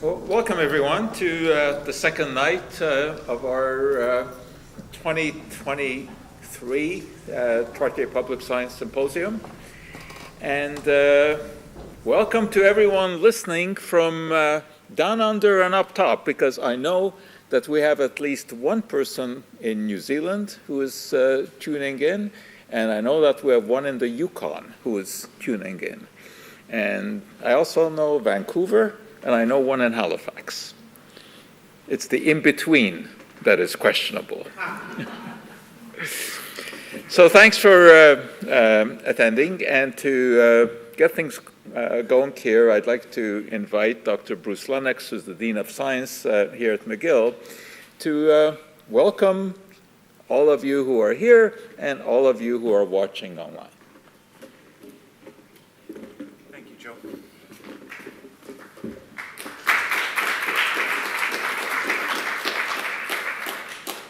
Well, welcome everyone to the second night of our 2023 Trottier Public Science Symposium. And welcome to everyone listening from down under and up top, because I know that we have at least one person in New Zealand who is tuning in, and I know that we have one in the Yukon who is tuning in. And I also know Vancouver, and I know one in Halifax. It's the in-between that is questionable. So thanks for attending, and to get things going here, I'd like to invite Dr. Bruce Lennox, who's the Dean of Science here at McGill, to welcome all of you who are here and all of you who are watching online.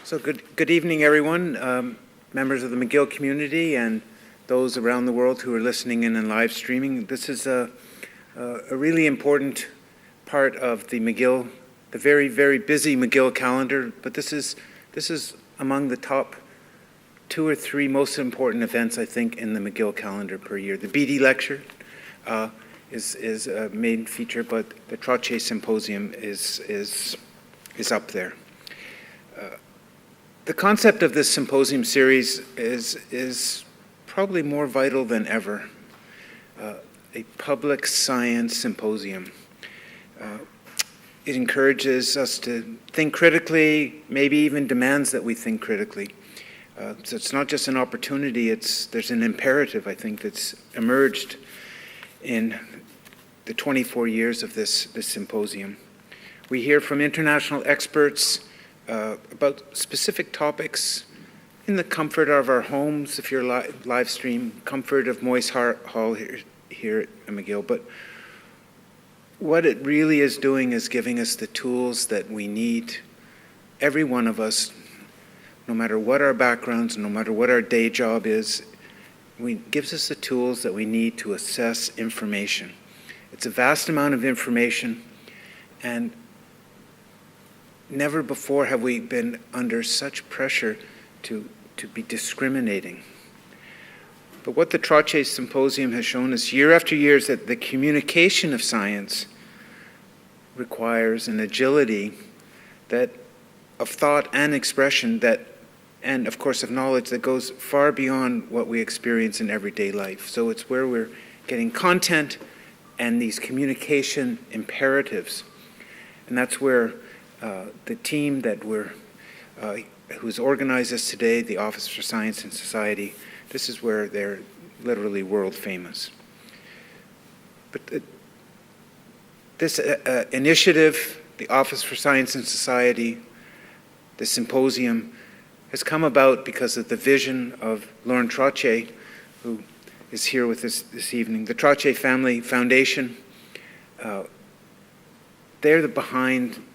So good evening, everyone, members of the McGill community and those around the world who are listening in and live streaming. This is a really important part of the McGill, the very, very busy McGill calendar, but this is among the top 2 or 3 most important events, I think, in the McGill calendar per year. The BD lecture is a main feature, but the Trottier Symposium is up there. The concept of this symposium series is probably more vital than ever. A public science symposium. It encourages us to think critically, maybe even demands that we think critically. So it's not just an opportunity, there's an imperative, I think, that's emerged in the 24 years of this symposium. We hear from international experts about specific topics in the comfort of our homes, if you're live stream, comfort of Moyse Hall here at McGill. But what it really is doing is giving us the tools that we need, every one of us, no matter what our backgrounds, no matter what our day job is, gives us the tools that we need to assess information. It's a vast amount of information, and never before have we been under such pressure to be discriminating. But what the Trottier Symposium has shown us year after year is that the communication of science requires an agility of thought and expression and of course of knowledge that goes far beyond what we experience in everyday life. So it's where we're getting content and these communication imperatives. And that's where the team that who's organized us today, the Office for Science and Society, this is where they're literally world famous. But this initiative, the Office for Science and Society, the symposium, has come about because of the vision of Lauren Trottier, who is here with us this evening. The Trottier Family Foundation, they're behind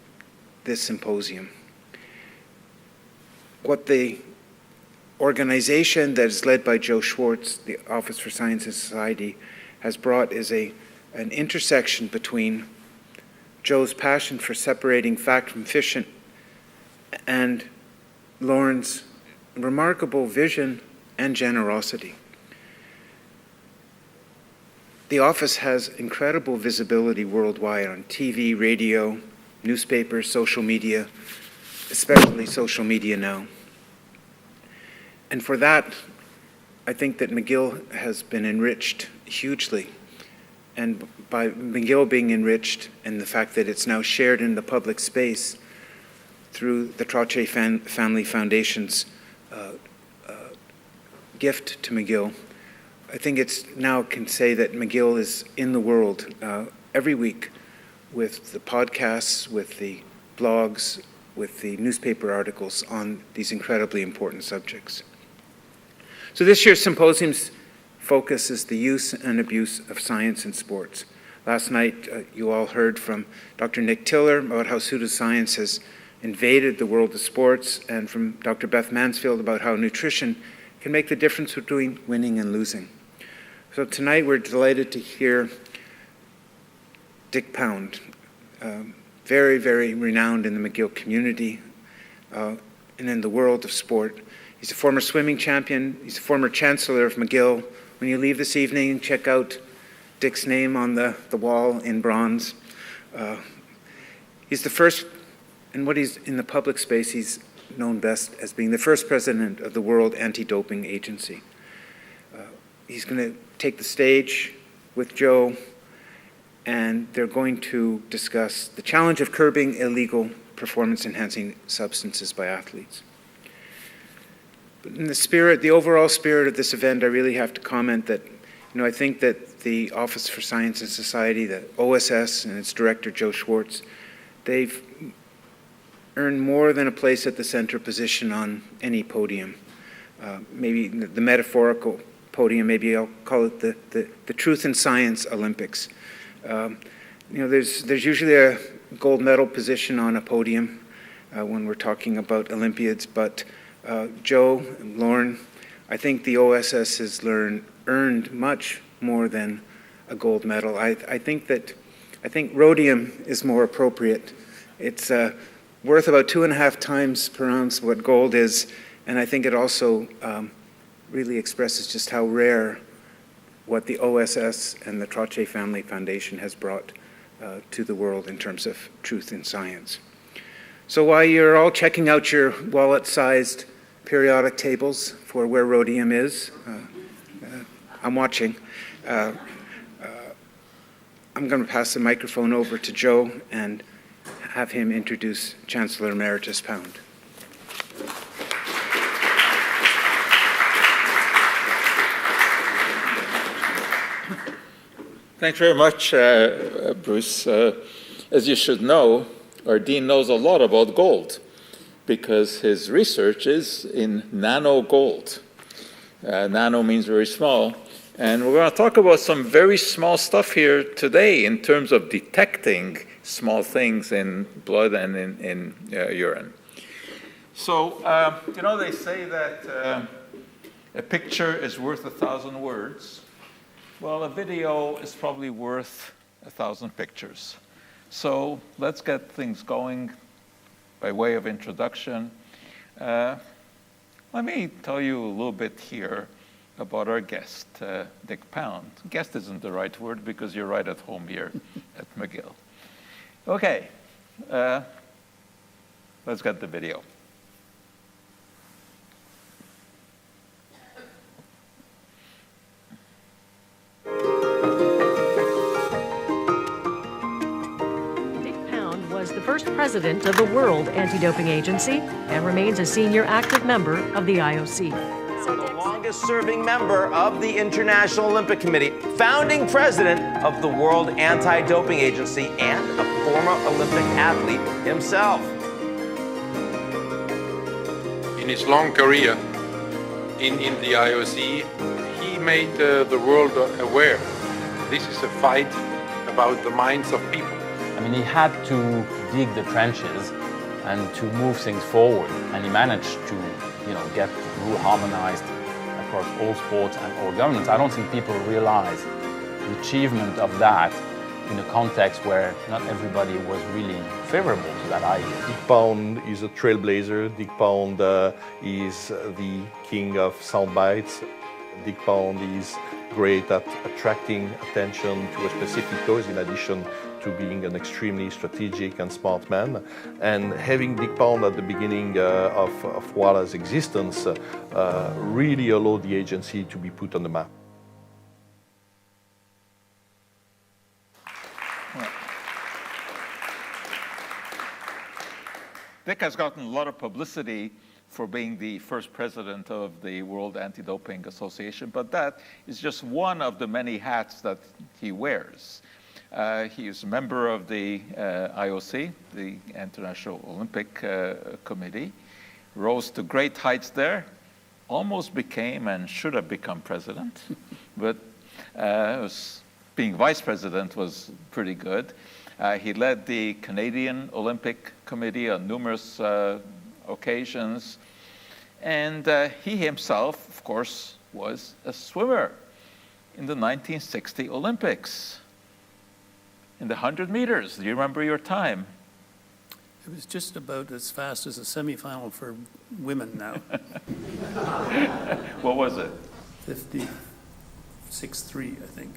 this symposium. What the organization that is led by Joe Schwarcz, the Office for Science and Society, has brought is an intersection between Joe's passion for separating fact from fiction and Lauren's remarkable vision and generosity. The office has incredible visibility worldwide on TV, radio, newspapers, social media, especially social media now. And for that, I think that McGill has been enriched hugely. And by McGill being enriched and the fact that it's now shared in the public space through the Trottier Family Foundation's gift to McGill, I think it's now can say that McGill is in the world every week with the podcasts, with the blogs, with the newspaper articles on these incredibly important subjects. So this year's symposium's focus is the use and abuse of science in sports. Last night, you all heard from Dr. Nick Tiller about how pseudoscience has invaded the world of sports, and from Dr. Beth Mansfield about how nutrition can make the difference between winning and losing. So tonight we're delighted to hear Dick Pound, very, very renowned in the McGill community and in the world of sport. He's a former swimming champion. He's a former chancellor of McGill. When you leave this evening, check out Dick's name on the wall in bronze. He's the first, and what he's in the public space, he's known best as being the first president of the World Anti-Doping Agency. He's going to take the stage with Joe, and they're going to discuss the challenge of curbing illegal performance-enhancing substances by athletes. But in the spirit, the overall spirit of this event, I really have to comment that, I think that the Office for Science and Society, the OSS, and its director, Joe Schwarcz, they've earned more than a place at the center position on any podium. Maybe the metaphorical podium, maybe I'll call it the Truth in Science Olympics. There's usually a gold medal position on a podium when we're talking about Olympiads, but Joe and Lauren, I think the OSS has earned much more than a gold medal. I think rhodium is more appropriate. It's worth about 2.5 times per ounce what gold is, and I think it also really expresses just how rare what the OSS and the Trottier Family Foundation has brought to the world in terms of truth in science. So while you're all checking out your wallet-sized periodic tables for where rhodium is, I'm watching. I'm going to pass the microphone over to Joe and have him introduce Chancellor Emeritus Pound. Thanks very much, Bruce. As you should know, our dean knows a lot about gold because his research is in nano gold. Nano means very small. And we're going to talk about some very small stuff here today in terms of detecting small things in blood and in urine. So, they say that a picture is worth 1,000 words. Well, a video is probably worth 1,000 pictures. So let's get things going by way of introduction. Let me tell you a little bit here about our guest, Dick Pound. Guest isn't the right word because you're right at home here at McGill. Okay, let's get the video. The first president of the World Anti-Doping Agency and remains a senior active member of the IOC. The longest-serving member of the International Olympic Committee, founding president of the World Anti-Doping Agency, and a former Olympic athlete himself. In his long career in the IOC, he made the world aware. This is a fight about the minds of people. I mean, he had to dig the trenches and to move things forward, and he managed to, get rule harmonized across all sports and all governments. I don't think people realize the achievement of that in a context where not everybody was really favorable to that idea. Dick Pound is a trailblazer. Dick Pound is the king of sound bites. Dick Pound is great at attracting attention to a specific cause in addition to being an extremely strategic and smart man. And having Dick Pound at the beginning of WADA's existence really allowed the agency to be put on the map. Dick has gotten a lot of publicity for being the first president of the World Anti-Doping Association, but that is just one of the many hats that he wears. He is a member of the IOC, the International Olympic Committee, rose to great heights there, almost became and should have become president, but being vice president was pretty good. He led the Canadian Olympic Committee on numerous occasions, and he himself, of course, was a swimmer in the 1960 Olympics. In the 100 meters, do you remember your time? It was just about as fast as a semifinal for women now. What was it? 56.3, I think.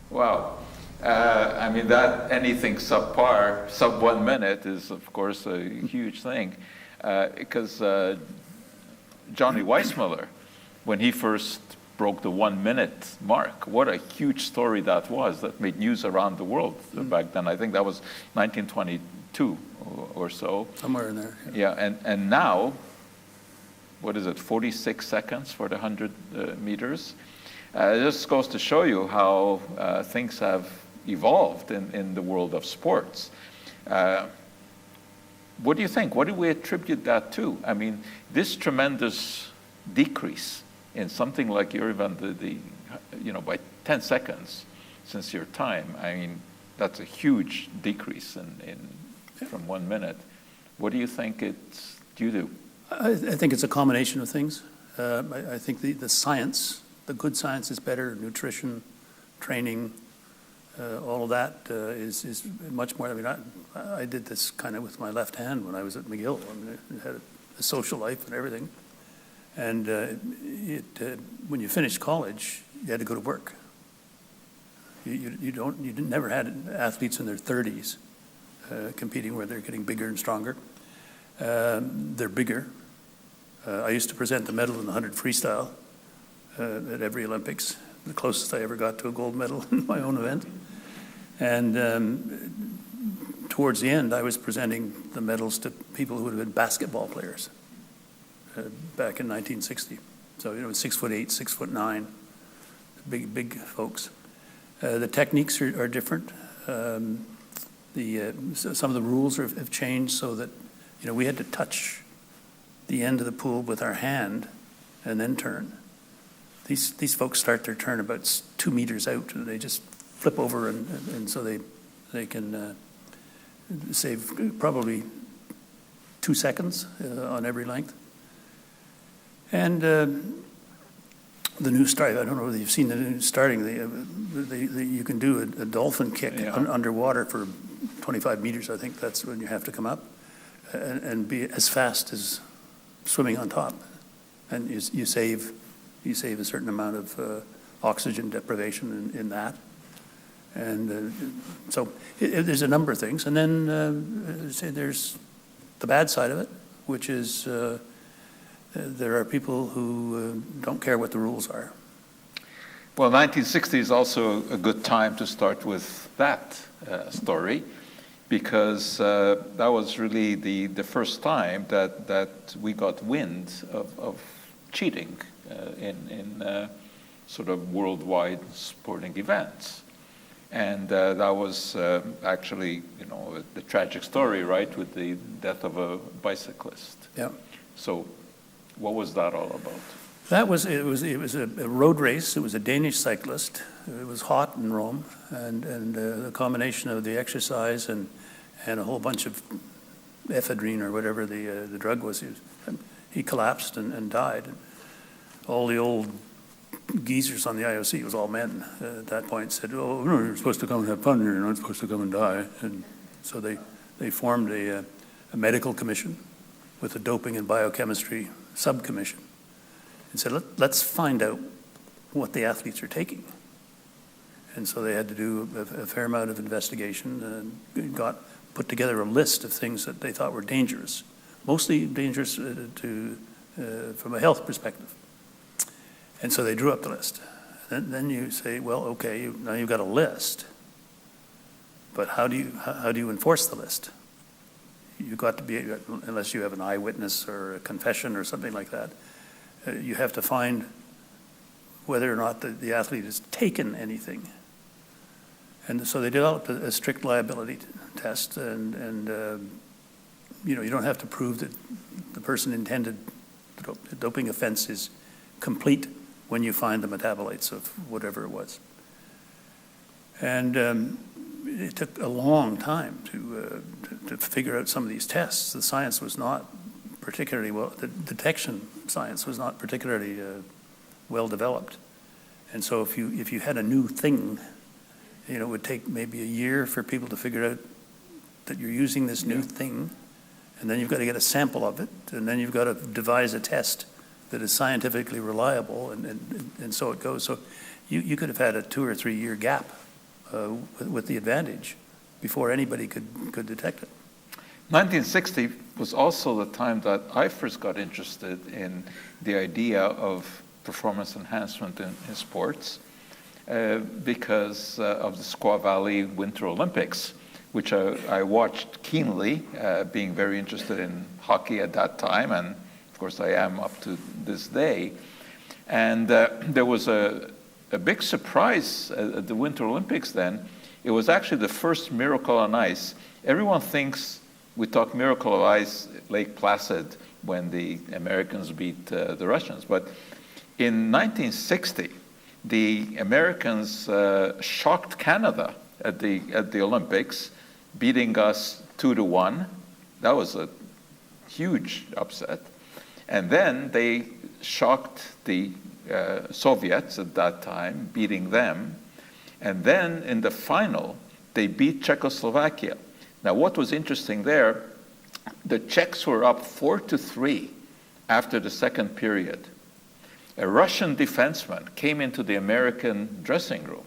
Wow. I mean, that anything subpar, sub 1 minute is, of course, a huge thing. Because Johnny Weissmuller, when he first broke the 1 minute mark, what a huge story that was. That made news around the world back then. I think that was 1922 or so. Somewhere in there. Yeah, and now, what is it, 46 seconds for the 100 meters? It just goes to show you how things have evolved in the world of sports. What do you think? What do we attribute that to? I mean, this tremendous decrease in something like your event, by 10 seconds since your time, I mean, that's a huge decrease from 1 minute. What do you think it's due to? I think it's a combination of things. I think the science, the good science is better, nutrition, training, all of that is much more. I mean, I did this kind of with my left hand when I was at McGill. I mean, I had a social life and everything. And when you finished college, you had to go to work. You never had athletes in their 30s competing where they're getting bigger and stronger. They're bigger. I used to present the medal in the 100 freestyle at every Olympics, the closest I ever got to a gold medal in my own event. And towards the end, I was presenting the medals to people who would have been basketball players back in 1960. So, 6'8", 6'9", big folks. The techniques are different. Some of the rules have changed so that, we had to touch the end of the pool with our hand and then turn. These folks start their turn about 2 meters out, and they just flip over, and so they can save probably 2 seconds on every length. And the new start, I don't know whether you've seen the new starting, you can do a dolphin kick underwater for 25 meters, I think that's when you have to come up, and be as fast as swimming on top. And you save a certain amount of oxygen deprivation in that. And so there's a number of things. And then there's the bad side of it, which is there are people who don't care what the rules are. Well, 1960 is also a good time to start with that story, because that was really the first time that we got wind of cheating in sort of worldwide sporting events. And that was actually, the tragic story, right, with the death of a bicyclist. Yeah. So what was that all about? It was a road race. It was a Danish cyclist. It was hot in Rome, and the combination of the exercise and a whole bunch of ephedrine or whatever the drug was, he collapsed and died. All the old geezers on the IOC, it was all men at that point, said, "Oh, no, you're supposed to come and have fun. You're not supposed to come and die." And so they formed a medical commission with a doping and biochemistry subcommission and said, let's find out what the athletes are taking. And so they had to do a fair amount of investigation and put together a list of things that they thought were dangerous, mostly dangerous from a health perspective. And so they drew up the list. Then you say, well, okay, now you've got a list, but how do you enforce the list? You've got to be, unless you have an eyewitness or a confession or something like that, you have to find whether or not the athlete has taken anything. And so they developed a strict liability test, and you don't have to prove that the person intended the doping offense is complete when you find the metabolites of whatever it was. And it took a long time to figure out some of these tests. The science was not particularly the detection science was not particularly well developed. And so if you had a new thing, it would take maybe a year for people to figure out that you're using this new thing, and then you've got to get a sample of it, and then you've got to devise a test that is scientifically reliable, and so it goes. So you could have had a 2 or 3 year gap with the advantage before anybody could detect it. 1960 was also the time that I first got interested in the idea of performance enhancement in sports because of the Squaw Valley Winter Olympics, which I watched keenly, being very interested in hockey at that time, and of course I am up to this day. And there was a big surprise at the Winter Olympics then. It was actually the first miracle on ice. Everyone thinks we talk miracle of ice, Lake Placid, when the Americans beat the Russians. But in 1960, the Americans shocked Canada at the Olympics, beating us 2-1. That was a huge upset. And then they shocked the Soviets at that time, beating them. And then in the final, they beat Czechoslovakia. Now, what was interesting there, the Czechs were up 4-3 after the second period. A Russian defenseman came into the American dressing room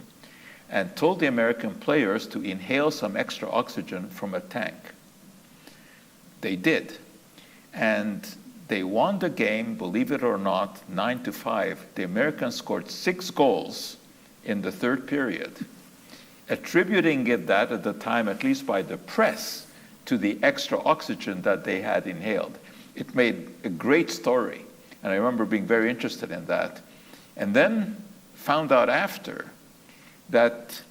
and told the American players to inhale some extra oxygen from a tank. They did. And they won the game, believe it or not, 9-5. The Americans scored 6 goals in the third period, attributing that at the time, at least by the press, to the extra oxygen that they had inhaled. It made a great story, and I remember being very interested in that. And then found out after that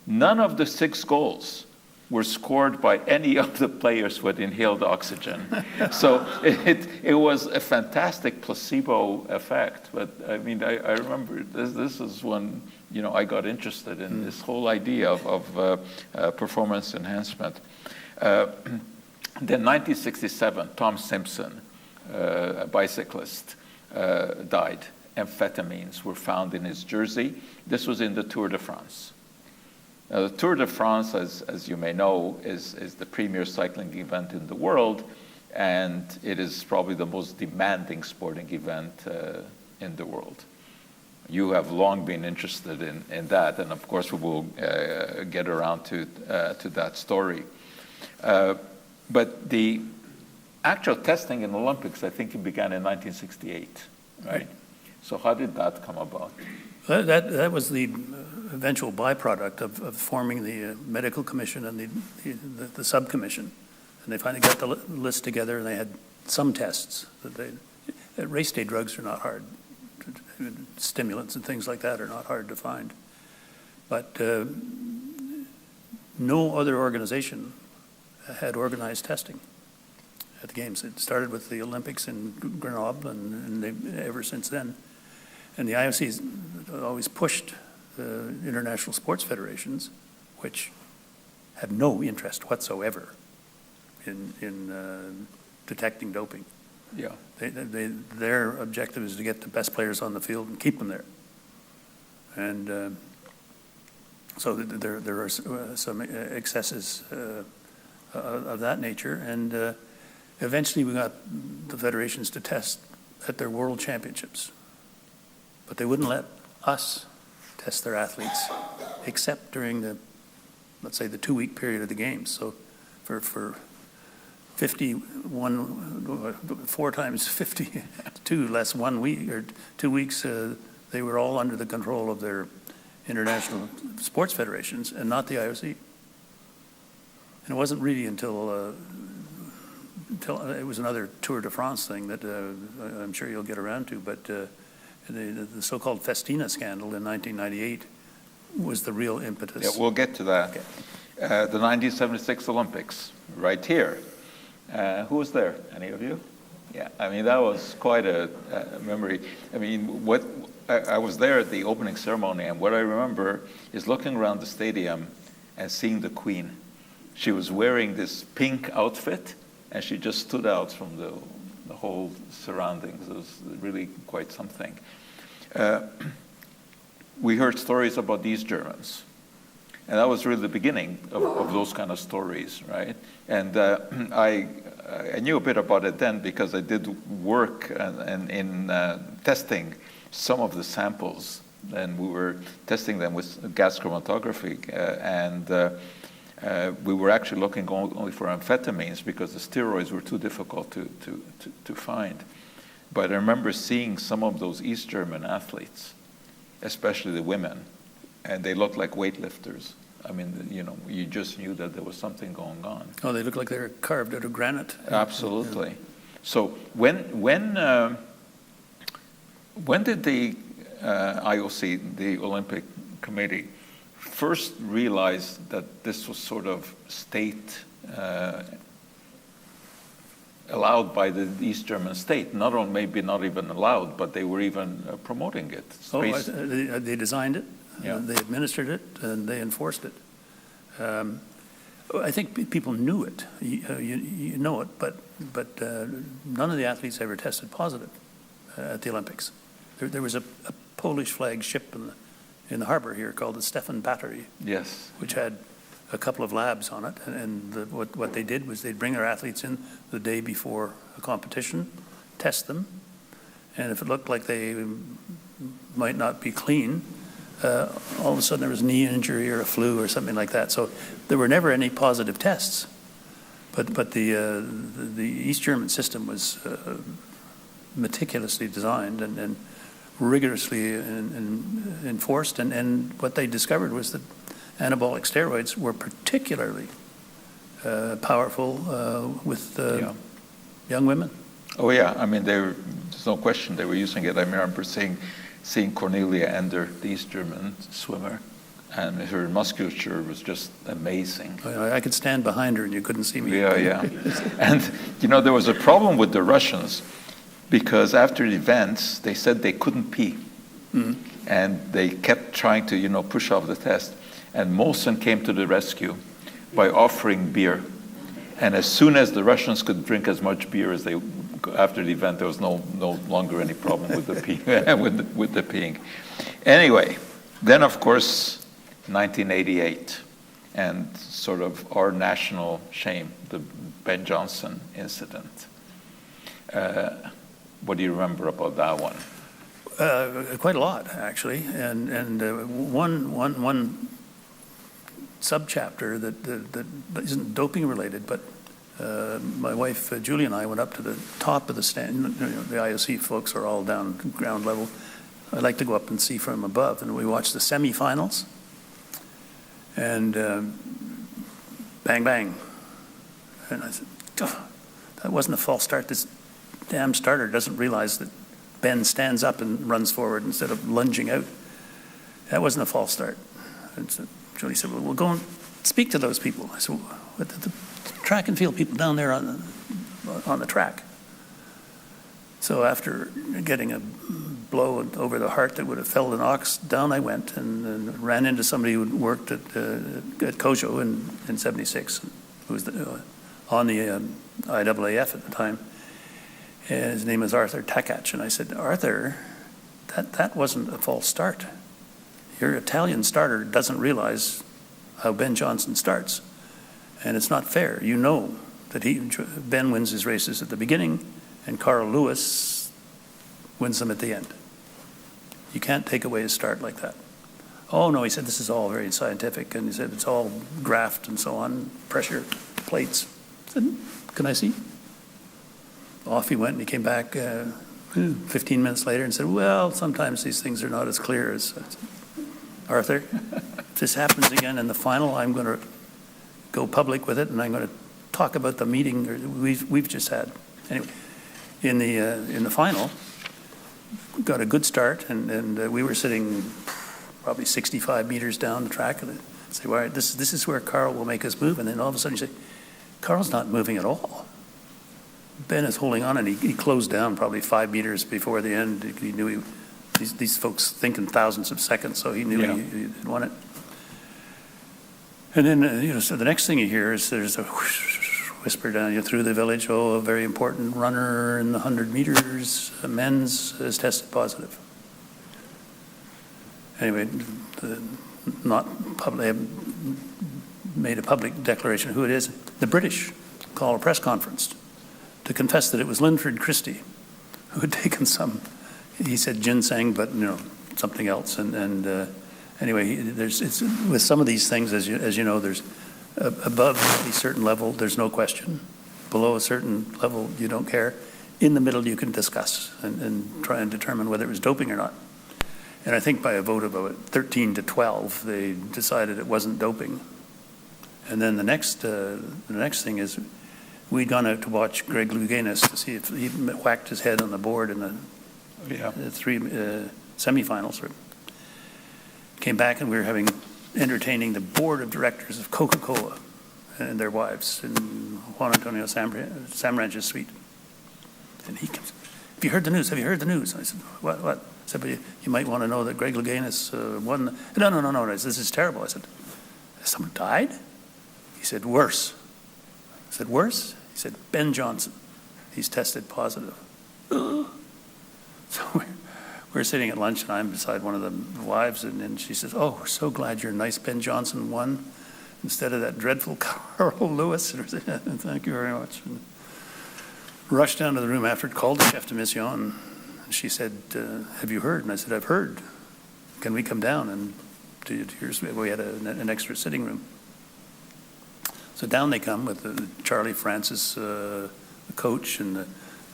none of the 6 goals were scored by any of the players who had inhaled oxygen. So it was a fantastic placebo effect. But I mean, I remember this is when I got interested in this whole idea of performance enhancement. Then 1967, Tom Simpson, a bicyclist, died. Amphetamines were found in his jersey. This was in the Tour de France. Now, the Tour de France, as you may know, is the premier cycling event in the world, and it is probably the most demanding sporting event in the world. You have long been interested in that, and of course we will get around to that story. But the actual testing in the Olympics, I think it began in 1968, right? So how did that come about? That was the eventual byproduct of forming the medical commission and the subcommission. And they finally got the list together, and they had some tests. Race day drugs are not hard. Stimulants and things like that are not hard to find. But no other organization had organized testing at the Games. It started with the Olympics in Grenoble, and ever since then. And the IOC has always pushed the international sports federations, which have no interest whatsoever in detecting doping. Yeah. Their objective is to get the best players on the field and keep them there. And so there are some excesses of that nature. And eventually we got the federations to test at their world championships. But they wouldn't let us test their athletes, except during let's say, the 2-week period of the games. So for 51, 4 times 52 less 1 week or 2 weeks, they were all under the control of their international sports federations and not the IOC. And it wasn't really until it was another Tour de France thing that I'm sure you'll get around to, but the so-called Festina scandal in 1998 was the real impetus. Yeah, we'll get to that. Okay. The 1976 Olympics, right here. Who was there? Any of you? Yeah, I mean, that was quite a memory. I mean, I was there at the opening ceremony, and what I remember is looking around the stadium and seeing the Queen. She was wearing this pink outfit, and she just stood out from the whole surroundings. It was really quite something. We heard stories about these Germans, and that was really the beginning of those kind of stories, right? And I I knew a bit about it then because I did work in testing some of the samples, and we were testing them with gas chromatography, and we were actually looking only for amphetamines because the steroids were too difficult to find. But I remember seeing some of those East German athletes, especially the women, and they looked like weightlifters. I mean, you just knew that there was something going on. Oh, they look like they were carved out of granite. Absolutely. Yeah. So when did the IOC, the Olympic Committee, first realize that this was sort of state allowed by the East German state? Not only maybe not even allowed, but they were even promoting it. They designed it. Yeah. They administered it and they enforced it. I think people knew it. You know it, but none of the athletes ever tested positive at the Olympics. There was a Polish flag ship in the harbor here called the Stefan Battery. Yes. Which had a couple of labs on it, and what they did was they'd bring their athletes in the day before a competition, test them, and if it looked like they might not be clean, all of a sudden there was a knee injury or a flu or something like that. So there were never any positive tests. But the East German system was meticulously designed and rigorously enforced. And what they discovered was that anabolic steroids were particularly powerful with young women. Oh yeah, I mean there's no question they were using it. I remember seeing Cornelia Ender, the East German swimmer, and her musculature was just amazing. I could stand behind her and you couldn't see me. Yeah. And there was a problem with the Russians because after the events they said they couldn't pee. Mm-hmm. And they kept trying to push off the test. And Molson came to the rescue by offering beer. And as soon as the Russians could drink as much beer as they after the event, there was no longer any problem with the pee, with the peeing. Anyway, then of course, 1988, and sort of our national shame, the Ben Johnson incident. What do you remember about that one? Quite a lot, actually, and one subchapter that isn't doping related, but. My wife, Julie, and I went up to the top of the stand. The IOC folks are all down ground level. I like to go up and see from above. And we watched the semifinals. And bang, bang. And I said, oh, that wasn't a false start. This damn starter doesn't realize that Ben stands up and runs forward instead of lunging out. That wasn't a false start. And so Julie said, well, we'll go and speak to those people. I said, what the track and field people down there on the track. So after getting a blow over the heart that would have felled an ox, down I went and ran into somebody who worked at Kojo in 76, who was on the IAAF at the time. And his name was Arthur Takach. And I said, Arthur, that wasn't a false start. Your Italian starter doesn't realize how Ben Johnson starts. And it's not fair. You know that Ben wins his races at the beginning and Carl Lewis wins them at the end. You can't take away his start like that. Oh, no, he said, this is all very scientific. And he said, it's all graphed and so on, pressure plates. I said, can I see? Off he went and he came back 15 minutes later and said, well, sometimes these things are not as clear as... Arthur, if this happens again in the final, I'm going to go public with it, and I'm going to talk about the meeting we've just had. Anyway, in the final, we got a good start, and we were sitting probably 65 meters down the track, and I say, all right, this is where Carl will make us move, and then all of a sudden you say, Carl's not moving at all. Ben is holding on, and he closed down probably 5 meters before the end. He knew these folks think in thousands of seconds, so he knew he had won it. And then, so the next thing you hear is there's a whisper down through the village, a very important runner in the 100 meters, men's, has tested positive. Anyway, they have made a public declaration who it is. The British call a press conference to confess that it was Linford Christie who had taken some, he said ginseng, but something else. And anyway, it's with some of these things, as you know, there's above a certain level, there's no question. Below a certain level, you don't care. In the middle, you can discuss and try and determine whether it was doping or not. And I think by a vote of about 13 to 12, they decided it wasn't doping. And then the next thing is, we'd gone out to watch Greg Louganis to see if he whacked his head on the board in the three semifinals. Came back and we were entertaining the board of directors of Coca-Cola and their wives in Juan Antonio Samranch's suite. And he comes, have you heard the news? Have you heard the news? I said, what? I said, but you might want to know that Greg Louganis won. No. I said, this is terrible. I said, has someone died? He said, worse. I said, worse? He said, Ben Johnson. He's tested positive. So we're sitting at lunch, and I'm beside one of the wives, and she says, oh, we're so glad your nice Ben Johnson won instead of that dreadful Carl Lewis. Thank you very much. And rushed down to the room after, called the chef de mission, and she said, have you heard? And I said, I've heard. Can we come down? And we had an extra sitting room. So down they come with Charlie Francis, the coach, and the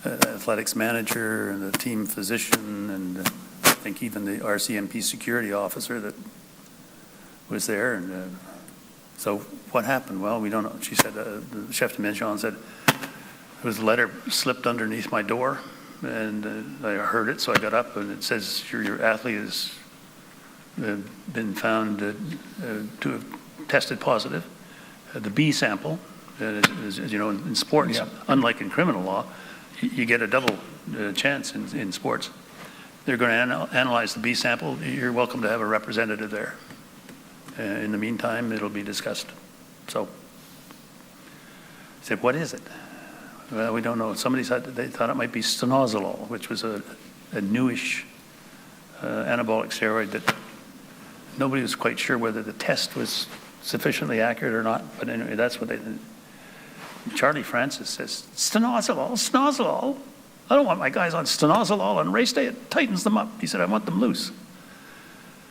athletics manager, and the team physician, and I think even the RCMP security officer that was there. And so what happened? Well, we don't know. She said, the chef de mission said, there was a letter slipped underneath my door, and I heard it, so I got up, and it says your athlete has been found to have tested positive. The B sample, as you know, in sports, unlike in criminal law, you get a double chance in sports. They're going to analyze the B sample. You're welcome to have a representative there. In the meantime, it'll be discussed. So I said, what is it? Well, we don't know. Somebody said they thought it might be stanozolol, which was a newish anabolic steroid that nobody was quite sure whether the test was sufficiently accurate or not. But anyway, that's what they did. Charlie Francis says, stanozolol. I don't want my guys on stanozolol on race day. It tightens them up. He said, I want them loose.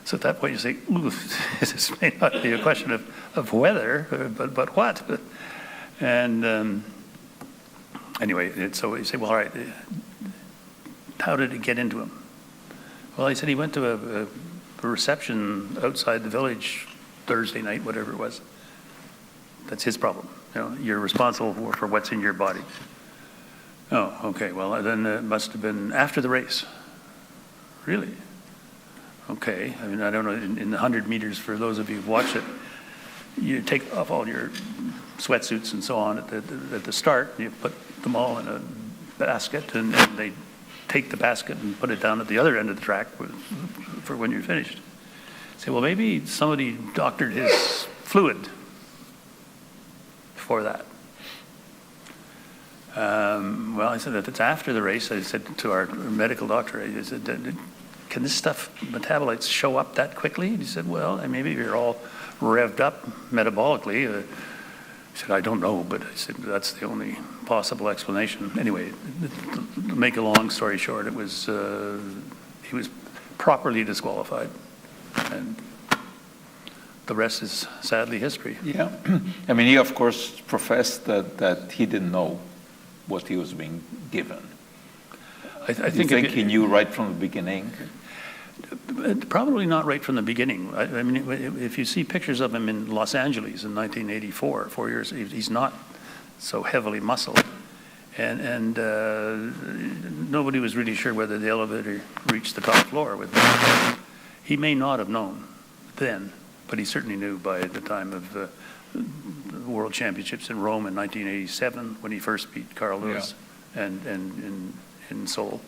So at that point you say, ooh, this may not be a question of whether, but what? And anyway, so you say, well, all right, how did it get into him? Well, he said he went to a reception outside the village Thursday night, whatever it was. That's his problem. You're responsible for what's in your body. Oh, okay, well, then it must have been after the race. Really? Okay, I mean, I don't know, in the 100 meters, for those of you who've watched it, you take off all your sweatsuits and so on at the start, you put them all in a basket, and they take the basket and put it down at the other end of the track for when you're finished. Say, well, maybe somebody doctored his fluid for that. Well, I said, if it's after the race, I said to our medical doctor, I said, can this stuff, metabolites, show up that quickly? And he said, well, maybe you're all revved up metabolically. He said, I don't know, but I said, that's the only possible explanation. Anyway, to make a long story short, it was, he was properly disqualified. And the rest is sadly history. Yeah. I mean, he, of course, professed that he didn't know what he was being given. I think he knew right from the beginning? Probably not right from the beginning. I mean, if you see pictures of him in Los Angeles in 1984, 4 years, he's not so heavily muscled. And nobody was really sure whether the elevator reached the top floor with him. He may not have known then, but he certainly knew by the time of the World Championships in Rome in 1987 when he first beat Carl Lewis and in Seoul.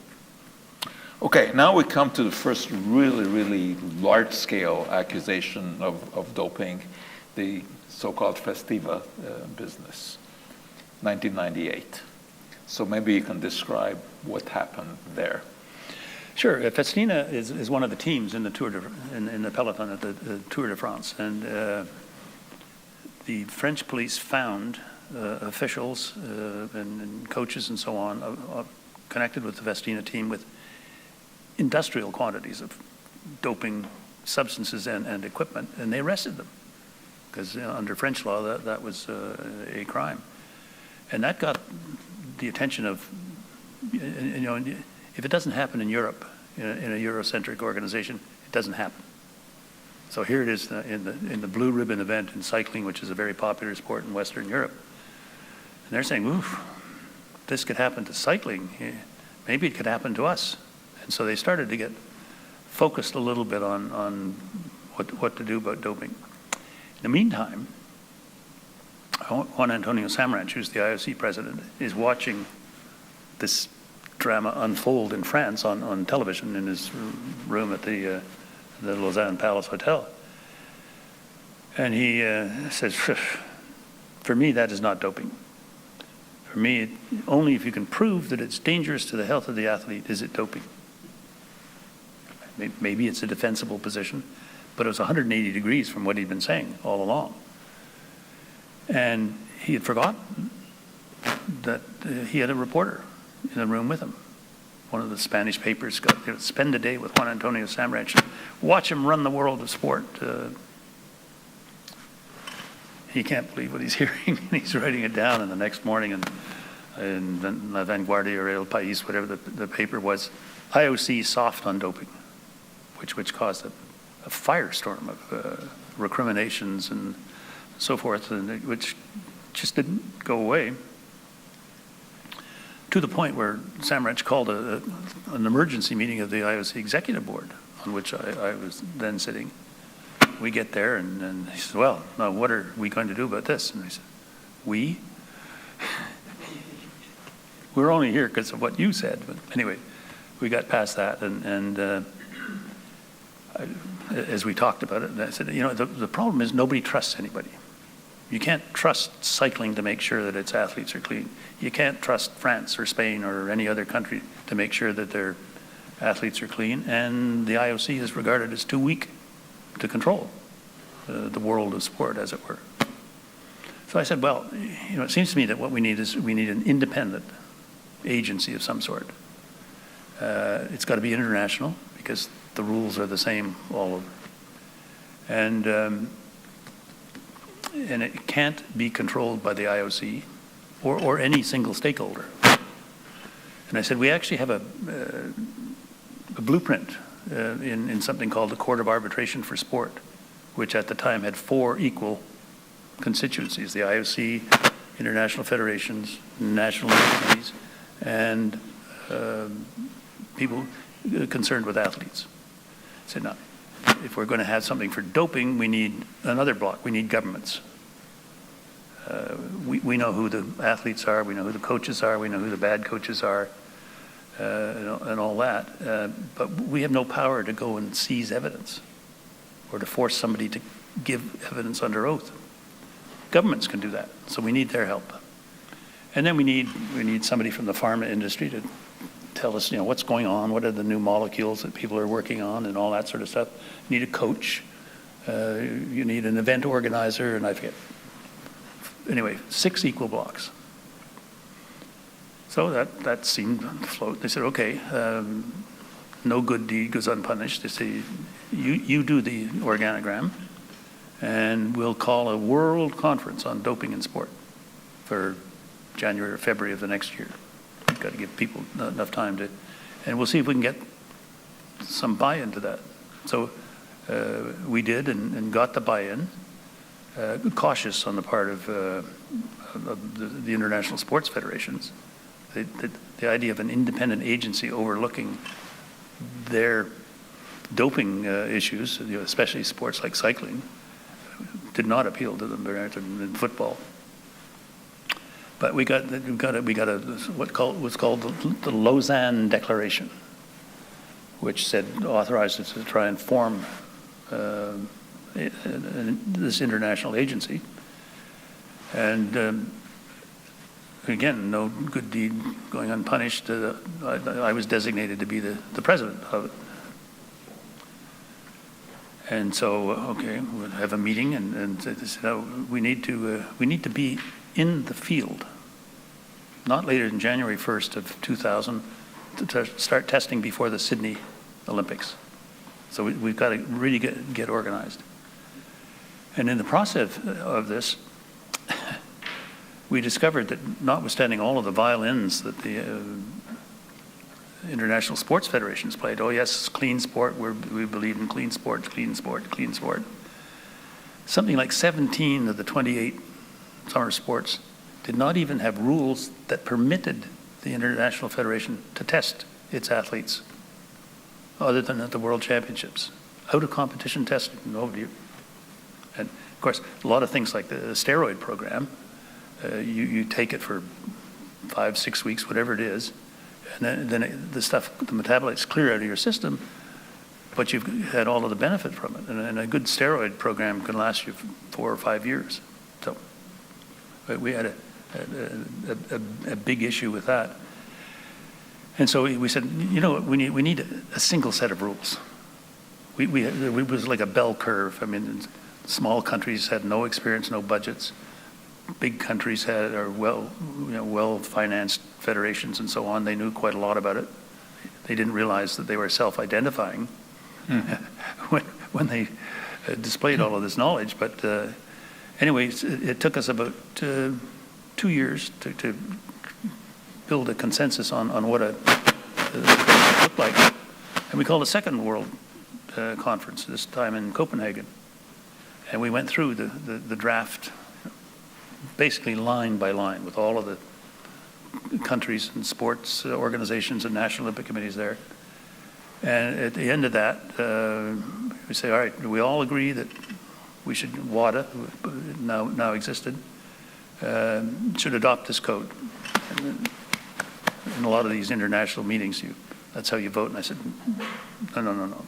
Okay, now we come to the first really, really large-scale accusation of doping, the so-called Festiva business, 1998. So maybe you can describe what happened there. Sure. Festina is one of the teams in the in the peloton at the Tour de France, and the French police found officials and coaches and so on connected with the Vestina team with industrial quantities of doping substances and equipment, and they arrested them because under French law that was a crime, and that got the attention of, you know, if it doesn't happen in Europe in a Eurocentric organization, it doesn't happen. So here it is in the blue ribbon event in cycling, which is a very popular sport in Western Europe, and they're saying, "Oof, this could happen to cycling. Maybe it could happen to us." And so they started to get focused a little bit on what to do about doping. In the meantime, Juan Antonio Samaranch, who's the IOC president, is watching this drama unfold in France on television in his room at the Lausanne Palace Hotel. And he says, "For me, that is not doping. For me, only if you can prove that it's dangerous to the health of the athlete is it doping." Maybe it's a defensible position, but it was 180 degrees from what he'd been saying all along. And he had forgotten that he had a reporter in the room with him. One of the Spanish papers got to spend a day with Juan Antonio Samaranch and watch him run the world of sport. He can't believe what he's hearing, and he's writing it down. And the next morning in La Vanguardia or El País, whatever the paper was, IOC soft on doping, which caused a firestorm of recriminations and so forth, and which just didn't go away, to the point where Samaranch called an emergency meeting of the IOC executive board, on which I was then sitting. We get there, and he said, "Well, now what are we going to do about this?" And I said, "We? We're only here because of what you said." But anyway, we got past that, and as we talked about it, I said, "You know, the problem is nobody trusts anybody. You can't trust cycling to make sure that its athletes are clean. You can't trust France or Spain or any other country to make sure that their athletes are clean, and the IOC is regarded as too weak to control the world of sport, as it were." So I said, "Well, you know, it seems to me that what we need is an independent agency of some sort. It's got to be international because the rules are the same all over, and it can't be controlled by the IOC or any single stakeholder." And I said, "We actually have a blueprint in something called the Court of Arbitration for Sport, which at the time had 4 equal constituencies: the IOC, international federations, national entities, and people concerned with athletes." I said, "No, if we're going to have something for doping, we need another block. We need governments. We know who the athletes are, we know who the coaches are, we know who the bad coaches are, and all that. But we have no power to go and seize evidence or to force somebody to give evidence under oath. Governments can do that, so we need their help. And then we need somebody from the pharma industry to tell us, you know, what's going on, what are the new molecules that people are working on, and all that sort of stuff. You need a coach, you need an event organizer, and I forget. Anyway, 6 equal blocks. So that seemed to float. They said, "Okay, no good deed goes unpunished." They say, you do the organogram, and we'll call a world conference on doping in sport for January or February of the next year. We've got to give people enough time to, and we'll see if we can get some buy-in to that. So we did and got the buy-in, cautious on the part of the international sports federations. The idea of an independent agency overlooking their doping issues, you know, especially sports like cycling, did not appeal to them in football. But we got what was called the Lausanne Declaration, which authorized us to try and form this international agency. And again, no good deed going unpunished. I was designated to be the president of it. And so, okay, we'll have a meeting, and they said, "Oh, we need to be in the field, not later than January 1st of 2000, to start testing before the Sydney Olympics. So we've got to really get organized. And in the process of this, we discovered that notwithstanding all of the violins that the international sports federations played, oh yes, clean sport, we believe in clean sport, clean sport, clean sport. Something like 17 of the 28 summer sports did not even have rules that permitted the International Federation to test its athletes, other than at the World Championships. Out of competition testing, nobody. And of course, a lot of things like the steroid program, you take it for 5-6 weeks, whatever it is, and then the metabolites clear out of your system, but you've had all of the benefit from it. And a good steroid program can last you 4 or 5 years. So we had a big issue with that. And so we said, you know what, we need a single set of rules. It was like a bell curve. I mean, small countries had no experience, no budgets. Big countries are well-financed federations and so on. They knew quite a lot about it. They didn't realize that they were self-identifying when they displayed all of this knowledge. But anyways, it took us about 2 years to build a consensus on what it looked like. And we called a second World Conference, this time in Copenhagen. And we went through the draft basically line by line with all of the countries and sports organizations and National Olympic Committees there. And at the end of that, we say, all right, we all agree that we should, WADA, now existed, should adopt this code. And in a lot of these international meetings, that's how you vote. And I said, no.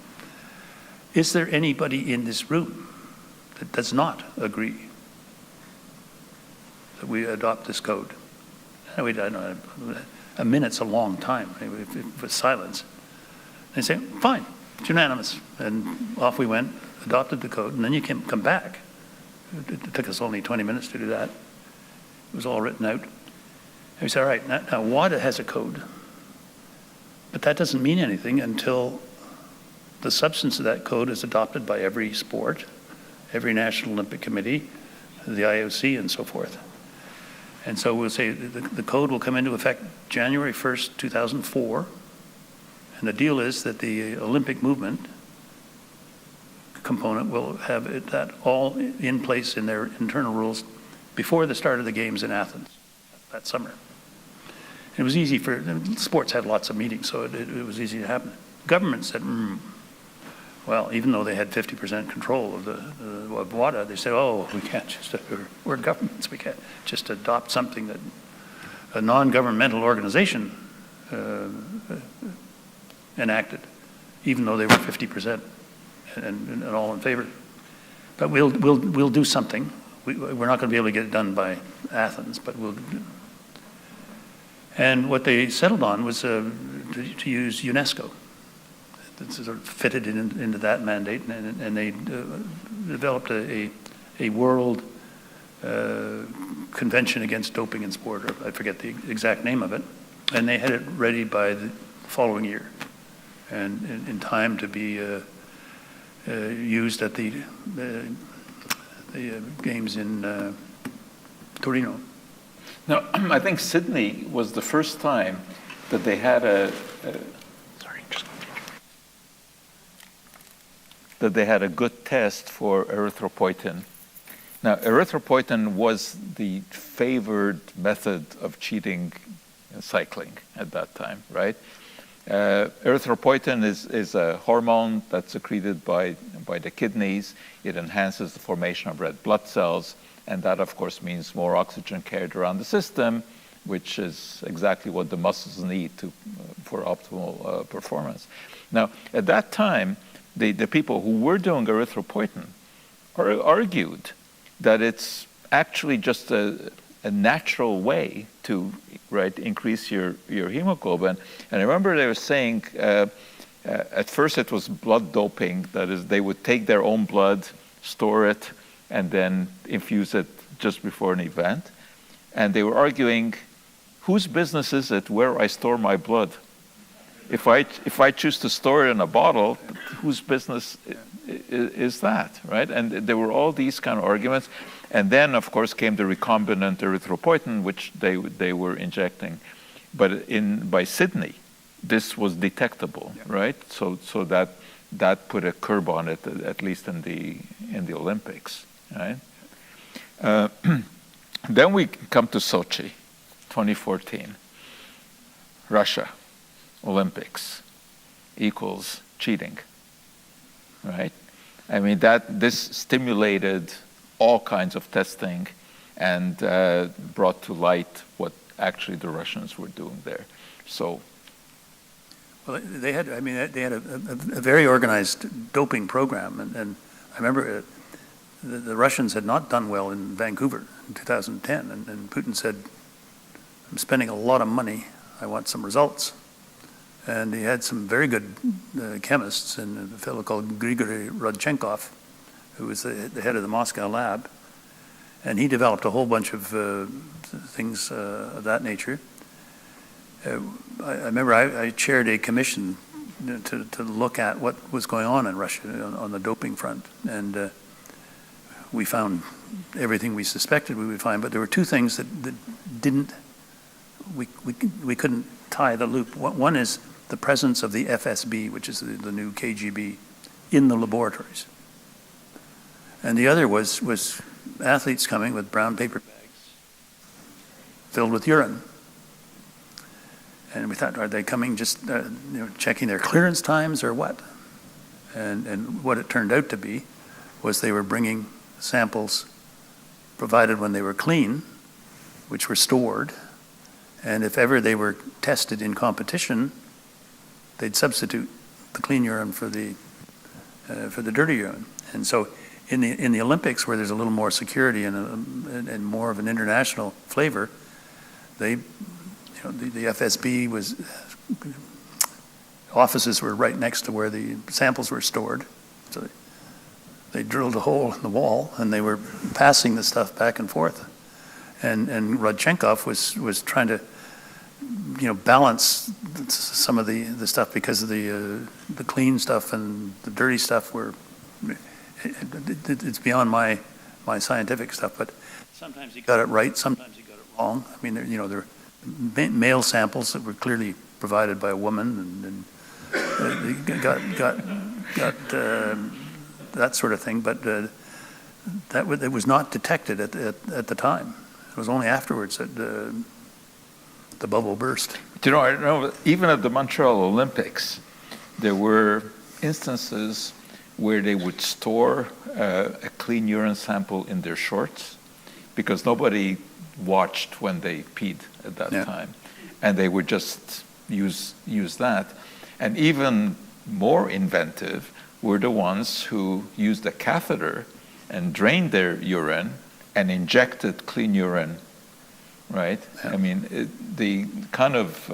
Is there anybody in this room that does not agree that we adopt this code? And I know a minute's a long time with silence. They say, fine, it's unanimous. And off we went, adopted the code, and then you can come back. It took us only 20 minutes to do that. It was all written out. And we said, all right, now WADA has a code, but that doesn't mean anything until the substance of that code is adopted by every sport, every National Olympic Committee, the IOC, and so forth. And so we'll say the code will come into effect January 1st, 2004. And the deal is that the Olympic movement component will have that all in place in their internal rules before the start of the games in Athens that summer. It was easy sports had lots of meetings, so it was easy to happen. Government said, well, even though they had 50% control of WADA, they said, oh, we can't we're governments, we can't just adopt something that a non-governmental organization enacted, even though they were 50% and all in favor. But we'll do something. We're not going to be able to get it done by Athens, but we'll. And what they settled on was to use UNESCO. It sort of fitted into that mandate, and they developed a world convention against doping in sport, or I forget the exact name of it, and they had it ready by the following year, and in time to be used at the games in Torino. Now, I think Sydney was the first time that they had a good test for erythropoietin. Now, erythropoietin was the favored method of cheating in cycling at that time, right? Erythropoietin is a hormone that's secreted by the kidneys. It enhances the formation of red blood cells, and that, of course, means more oxygen carried around the system, which is exactly what the muscles need for optimal performance. Now, at that time, the people who were doing erythropoietin argued that it's actually just a natural way to increase your hemoglobin. And I remember they were saying at first it was blood doping, that is, they would take their own blood, store it, and then infuse it just before an event. and they were arguing, whose business is it where I store my blood? If I choose to store it in a bottle, whose business is that, right? And there were all these kind of arguments. And then, of course, came the recombinant erythropoietin, which they were injecting. But by Sydney, this was detectable, right? So that put a curb on it, at least in the Olympics, right? Then we come to Sochi, 2014, Russia. Olympics equals cheating, right? I mean, this stimulated all kinds of testing and brought to light what actually the Russians were doing there. So, well, they had a very organized doping program, and I remember the Russians had not done well in Vancouver in 2010, and Putin said, "I'm spending a lot of money. I want some results." And he had some very good chemists, and a fellow called Grigory Rodchenkov, who was the head of the Moscow lab. And he developed a whole bunch of things of that nature. I remember I chaired a commission to look at what was going on in Russia on the doping front. And we found everything we suspected we would find, but there were two things that we couldn't tie the loop. One is the presence of the FSB, which is the new KGB, in the laboratories. And the other was athletes coming with brown paper bags filled with urine. And we thought, are they coming just checking their clearance times or what? And what it turned out to be was they were bringing samples provided when they were clean, which were stored. And if ever they were tested in competition, they'd substitute the clean urine for the dirty urine. And so in the Olympics, where there's a little more security and more of an international flavor, the FSB offices were right next to where the samples were stored. So they drilled a hole in the wall, and they were passing the stuff back and forth. And Rodchenkov was trying to balance some of the stuff, because of the clean stuff and the dirty stuff it's beyond my scientific stuff, but sometimes he got it right, sometimes he got it wrong. I mean, there were male samples that were clearly provided by a woman, and got that sort of thing, but it was not detected at the time. It was only afterwards that the bubble burst. I know even at the Montreal Olympics, there were instances where they would store a clean urine sample in their shorts, because nobody watched when they peed at that time, and they would just use that. And even more inventive were the ones who used a catheter and drained their urine and injected clean urine. Right. Yeah. I mean, the kind of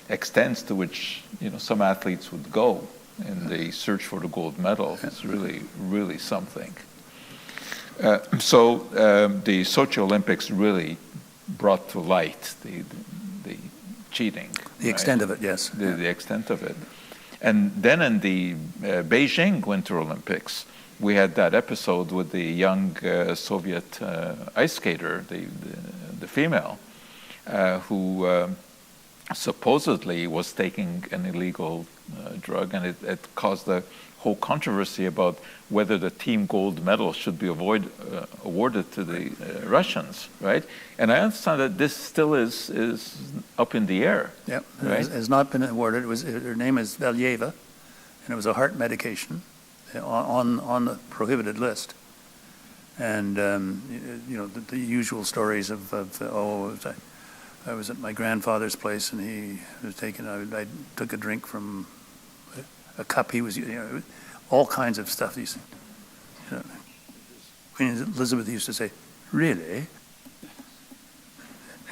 extents to which some athletes would go in the search for the gold medal is really, really something. So the Sochi Olympics really brought to light the cheating. The extent of it, yes. The extent of it, and then in the Beijing Winter Olympics, we had that episode with the young Soviet ice skater, the female, who supposedly was taking an illegal drug, and it caused a whole controversy about whether the team gold medal should be awarded to the Russians, right? And I understand that this still is up in the air. Yeah, right? It has not been awarded. Her name is Valieva, and it was a heart medication on the prohibited list. And the usual stories of I was at my grandfather's place, and he was taking. I took a drink from a cup. He was, all kinds of stuff. Queen Elizabeth used to say, "Really?"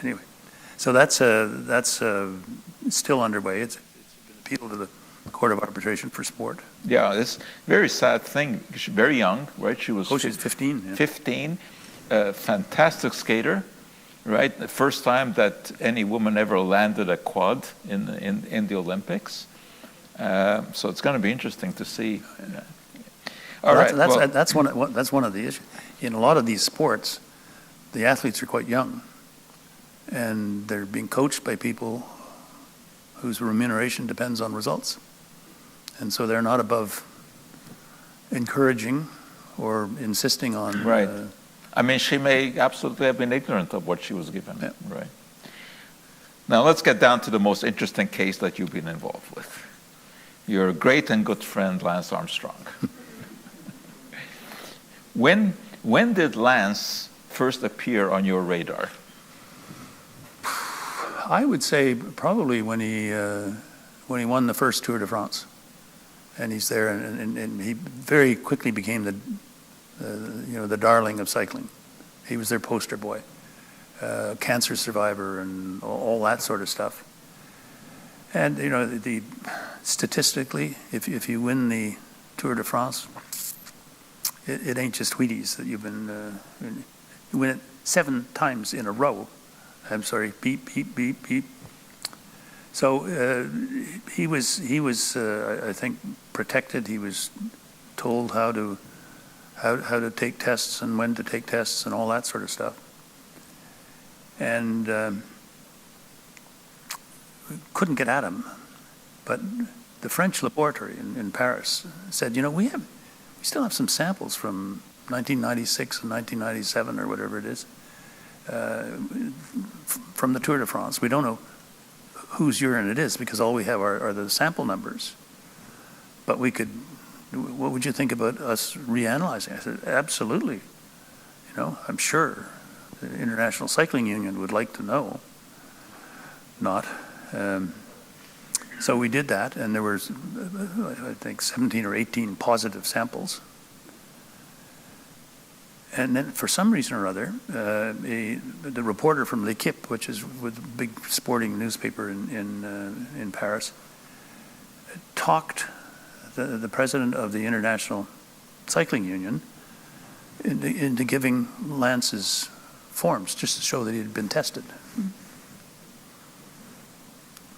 Anyway, so that's still underway. It's been appealed to the Court of Arbitration for Sport. Yeah, this very sad thing. She's very young, right? She was. She's 15. Yeah. 15, fantastic skater, right? The first time that any woman ever landed a quad in the Olympics. So it's going to be interesting to see. All right. That's one of the issues. In a lot of these sports, the athletes are quite young, and they're being coached by people whose remuneration depends on results. And so they're not above encouraging or insisting on... Right. I mean, she may absolutely have been ignorant of what she was given. Yeah. Right. Now, let's get down to the most interesting case that you've been involved with. Your great and good friend, Lance Armstrong. When did Lance first appear on your radar? I would say probably when he won the first Tour de France, and he's there, and he very quickly became the darling of cycling. He was their poster boy, cancer survivor, and all that sort of stuff. And statistically, if you win the Tour de France, it ain't just Wheaties that you've been. You win it 7 times in a row. I'm sorry, beep, beep, beep, beep. So he was I think, protected. He was told how to take tests and when to take tests and all that sort of stuff. And couldn't get at him. But the French laboratory in Paris said, we still have some samples from 1996 and 1997 or whatever it is, from the Tour de France. We don't know whose urine it is because all we have are the sample numbers. But what would you think about us reanalyzing? I said, absolutely. I'm sure the International Cycling Union would like to know. Not. So we did that, and there was, I think, 17 or 18 positive samples. And then, for some reason or other, the reporter from L'Equipe, which is with a big sporting newspaper in Paris, talked the president of the International Cycling Union into giving Lance's forms just to show that he had been tested.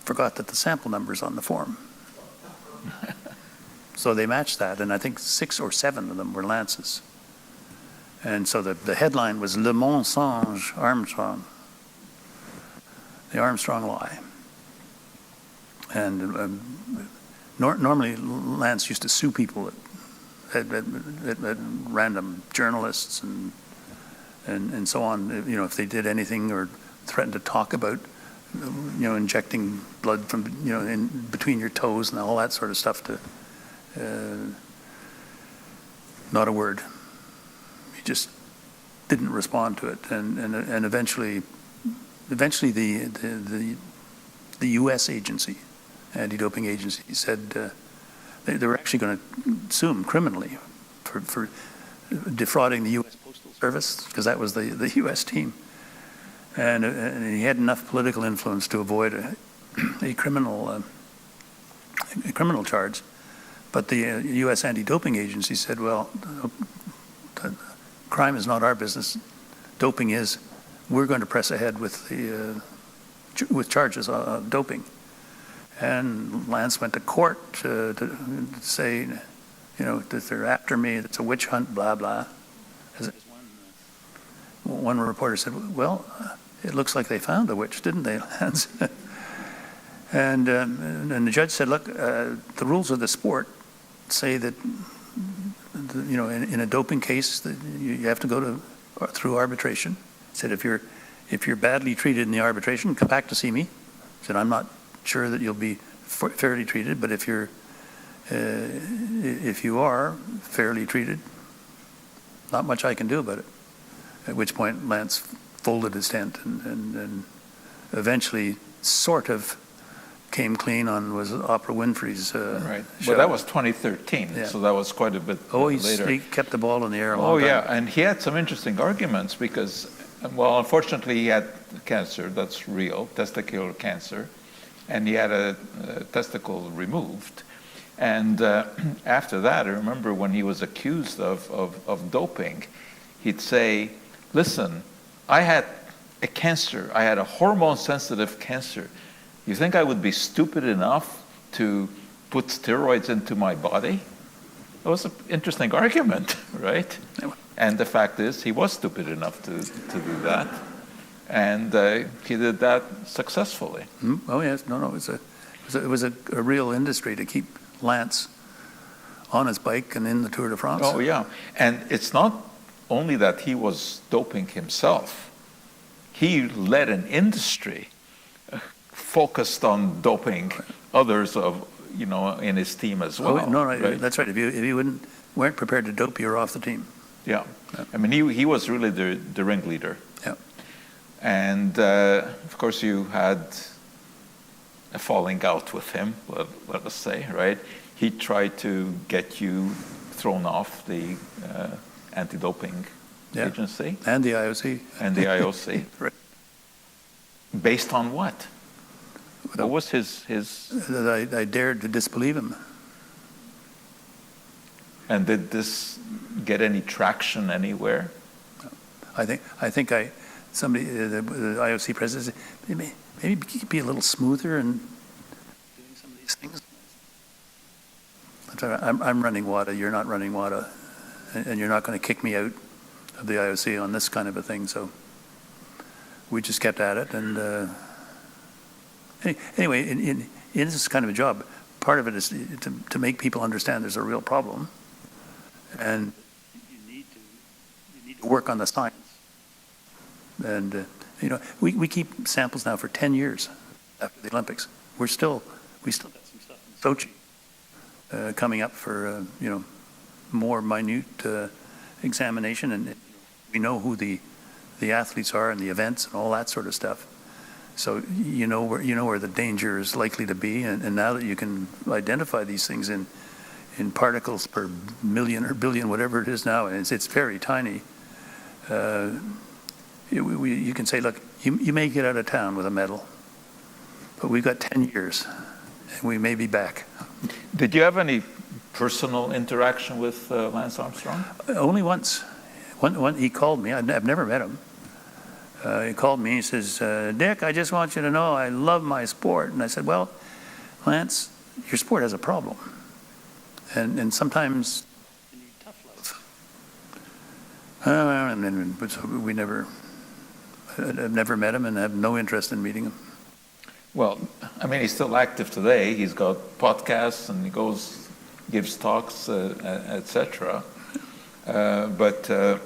Forgot that the sample number's on the form. So they matched that, and I think 6 or 7 of them were Lance's. And so the headline was Le Mensonge Armstrong, the Armstrong lie. And normally Lance used to sue people at random journalists and so on, if they did anything or threatened to talk about injecting blood from, in between your toes and all that sort of stuff. Not a word. He just didn't respond to it, and eventually the U.S. agency, anti-doping agency, said they were actually going to sue him criminally for defrauding the U.S. Postal Service, because that was the U.S. team. And he had enough political influence to avoid a criminal charge. But the U.S. anti-doping agency said, well, crime is not our business. Doping is. We're going to press ahead with charges of doping. And Lance went to court to say, that they're after me, it's a witch hunt, blah, blah. As one reporter said, well, it looks like they found the witch, didn't they, Lance? And the judge said, look, the rules of the sport say that, in a doping case, that you have to go through arbitration. He said, if you're badly treated in the arbitration, come back to see me. He said, I'm not sure that you'll be fairly treated, but if you are fairly treated, not much I can do about it. At which point Lance folded his tent and eventually sort of came clean on was Oprah Winfrey's right. show. Well, that was 2013, Yeah. So that was quite a bit later. He kept the ball in the air a long time. Yeah, and he had some interesting arguments because, well, unfortunately he had cancer, that's real, testicular cancer, and he had a testicle removed. And after that, I remember when he was accused of doping, he'd say, listen, I had a cancer. I had a hormone-sensitive cancer. You think I would be stupid enough to put steroids into my body? That was an interesting argument, right? And the fact is, he was stupid enough to do that. And he did that successfully. Oh, yes. No, it was a real industry to keep Lance on his bike and in the Tour de France. Oh, yeah. And it's not only that he was doping himself. He led an industry focused on doping others in his team as well. Oh, no, right? That's right. If you weren't prepared to dope, you're off the team. Yeah. I mean, he was really the ringleader. Yeah. And, of course, you had a falling out with him, let us say, right? He tried to get you thrown off the anti-doping agency. And the IOC. And the IOC. Right. Based on what? What was his... That I dared to disbelieve him. And did this get any traction anywhere? I think somebody, the IOC president, said, maybe be a little smoother in doing some of these things. I'm running WADA, you're not running WADA, and you're not going to kick me out of the IOC on this kind of a thing. So we just kept at it. And anyway, in this kind of a job, part of it is to make people understand there's a real problem. And you need to work on the science. And, we keep samples now for 10 years after the Olympics. We still got some stuff in Sochi coming up for, more minute examination. And we know who the athletes are and the events and all that sort of stuff. So you know where the danger is likely to be. And now that you can identify these things in particles per million or billion, whatever it is now, and it's very tiny. You can say, look, you may get out of town with a medal, but we've got 10 years, and we may be back. Did you have any personal interaction with Lance Armstrong? Only once. One, he called me. I've never met him. He called me. He says, Dick, I just want you to know I love my sport. And I said, well, Lance, your sport has a problem. And sometimes you need tough love. But I've never met him and have no interest in meeting him. Well, I mean, he's still active today. He's got podcasts and he gives talks, etc. But I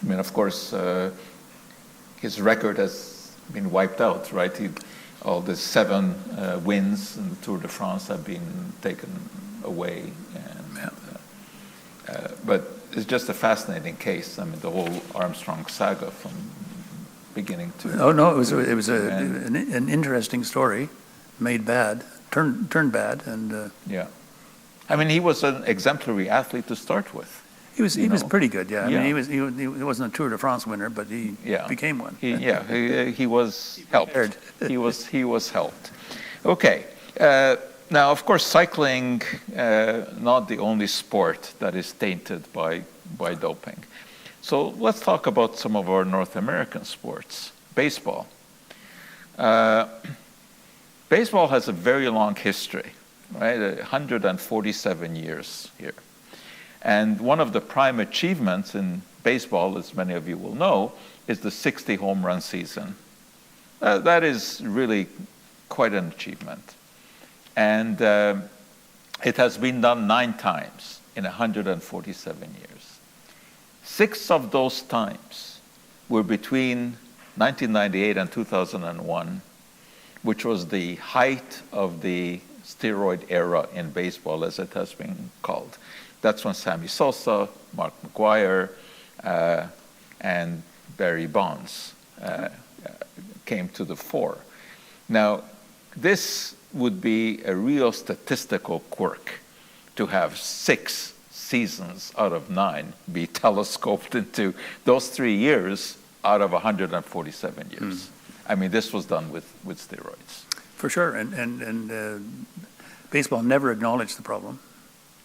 mean, of course, his record has been wiped out, right? All the 7 wins in the Tour de France have been taken away. But it's just a fascinating case. I mean, the whole Armstrong saga from beginning to... Oh, no, it was an interesting story, made bad, turned bad, and... Yeah. I mean, he was an exemplary athlete to start with. He was pretty good, yeah. I mean, he wasn't a Tour de France winner, but he became one. He was helped. He was helped. Okay. Now, of course, cycling not the only sport that is tainted by doping. So let's talk about some of our North American sports. Baseball. Baseball has a very long history, right? 147 years here. And one of the prime achievements in baseball, as many of you will know, is the 60 home run season. That is really quite an achievement. And it has been done 9 times in 147 years. 6 of those times were between 1998 and 2001, which was the height of the steroid era in baseball, as it has been called. That's when Sammy Sosa, Mark McGwire, and Barry Bonds came to the fore. Now, this would be a real statistical quirk to have 6 seasons out of 9 be telescoped into those 3 years out of 147 years. I mean, this was done with steroids. For sure, and baseball never acknowledged the problem.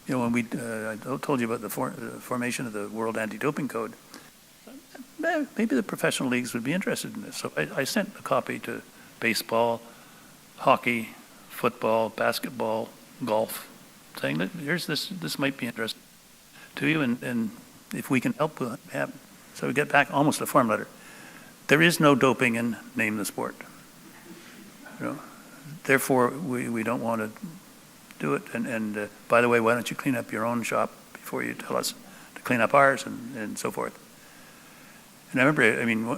When I told you about the formation of the World Anti-Doping Code, maybe the professional leagues would be interested in this. So I sent a copy to baseball, hockey, football, basketball, golf, saying that here's this might be interesting to you, and if we can help with it. So we get back almost a form letter. There is no doping in Name the Sport. Therefore, we don't want to do it. And by the way, why don't you clean up your own shop before you tell us to clean up ours, and so forth. And I remember,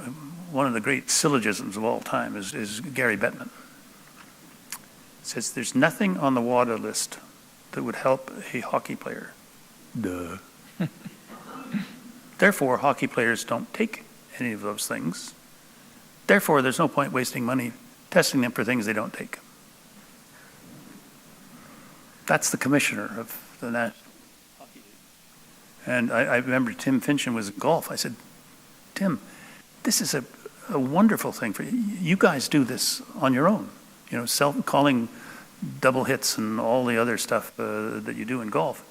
one of the great syllogisms of all time is Gary Bettman. It says, there's nothing on the WADA list that would help a hockey player. Duh. Therefore, hockey players don't take any of those things. Therefore, there's no point wasting money testing them for things they don't take. That's the commissioner of the National Hockey League. And I remember Tim Finchin was in golf. I said, Tim, this is a wonderful thing for you. You guys do this on your own. Calling double hits and all the other stuff that you do in golf.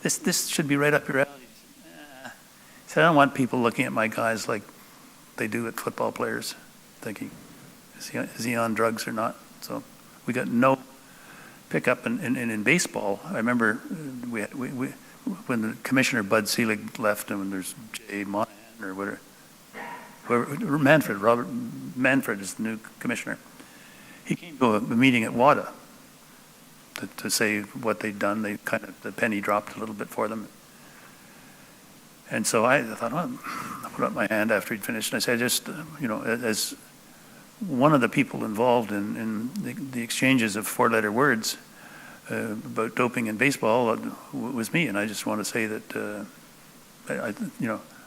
This should be right up your alley. He said, I don't want people looking at my guys like they do at football players, thinking, is he on drugs or not? So we got no pickup. And in baseball, I remember we when the commissioner Bud Selig left, and when there's Jay Monahan or whatever, Robert Manfred is the new commissioner. He came to a meeting at WADA to say what they'd done. The penny dropped a little bit for them. And so I thought, I put up my hand after he'd finished, and I said, as one of the people involved in the exchanges of four-letter words about doping in baseball was me, and I just want to say that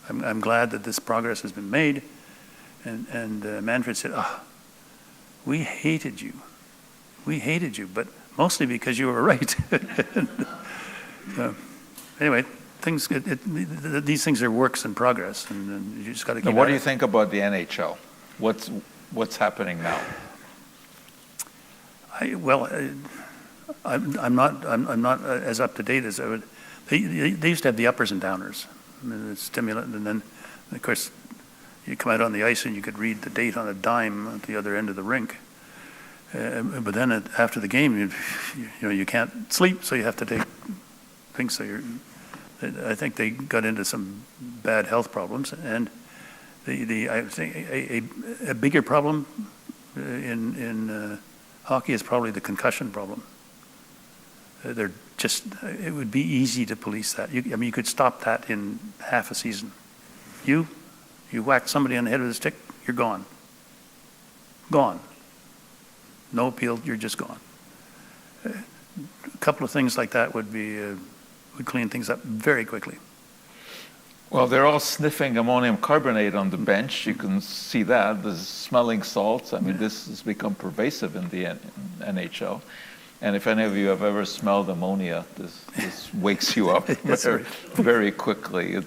I'm glad that this progress has been made. And Manfred said, we hated you, but mostly because you were right. Anyway, these things are works in progress, and you just got to keep. Now, what do you think about the NHL? What's happening now? I'm not as up to date as I would. They used to have the uppers and downers, the stimulant, and then of course you come out on the ice and you could read the date on a dime at the other end of the rink. But then after the game, you can't sleep, so you have to take things. So I think they got into some bad health problems, and I think a bigger problem in hockey is probably the concussion problem. It would be easy to police that. You could stop that in half a season. You whack somebody on the head with a stick, you're gone. Gone. No appeal, you're just gone. A couple of things like that would clean things up very quickly. Well, they're all sniffing ammonium carbonate on the bench. You can see that. There's smelling salts. This has become pervasive in the NHL. And if any of you have ever smelled ammonia, this wakes you up very quickly. It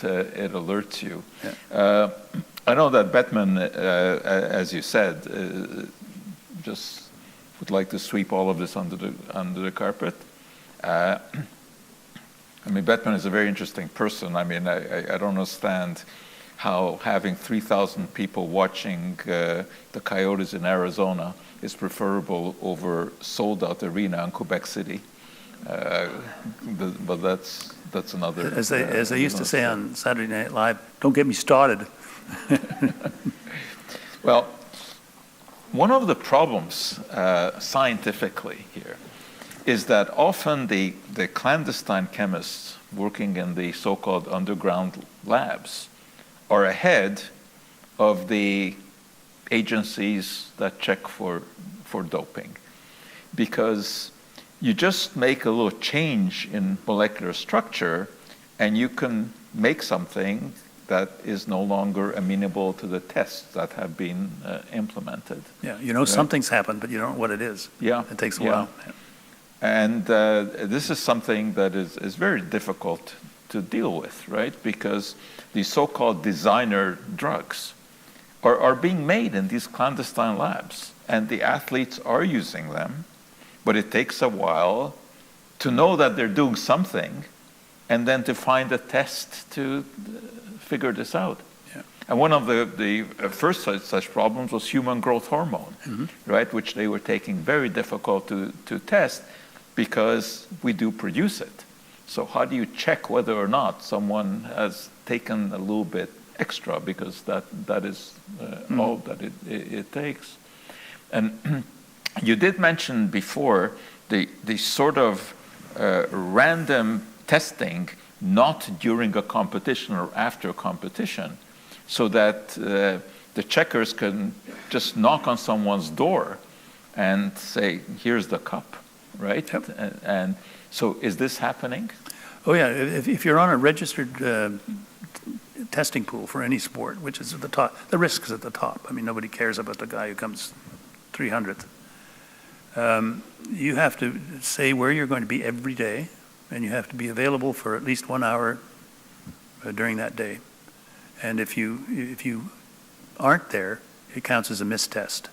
alerts you. Yeah. I know that Bettman, as you said, just would like to sweep all of this under the carpet. Bettman is a very interesting person. I don't understand how having 3,000 people watching the Coyotes in Arizona is preferable over sold-out arena in Quebec City. But that's another. As they used to say on Saturday Night Live, don't get me started. Well, one of the problems scientifically here is that often the clandestine chemists working in the so-called underground labs are ahead of the agencies that check for doping, because you just make a little change in molecular structure and you can make something that is no longer amenable to the tests that have been implemented. Yeah, right? Something's happened, but you don't know what it is. Yeah. It takes a while. Yeah. And this is something that is very difficult to deal with, right? Because these so-called designer drugs are being made in these clandestine labs, and the athletes are using them, but it takes a while to know that they're doing something and then to find a test to figure this out. And one of the first such problems was human growth hormone, right, which they were taking very difficult to test because we do produce it. So how do you check whether or not someone has taken a little bit extra, because that is all that it takes. And you did mention before the sort of random testing, not during a competition or after a competition, so that the checkers can just knock on someone's door and say, here's the cup, right? Yep. And so is this happening? Oh yeah, if you're on a registered testing pool for any sport, which is at the top, the risk is at the top. I mean, nobody cares about the guy who comes 300th. You have to say where you're going to be every day, and you have to be available for at least 1 hour during that day. And if you aren't there, it counts as a missed test.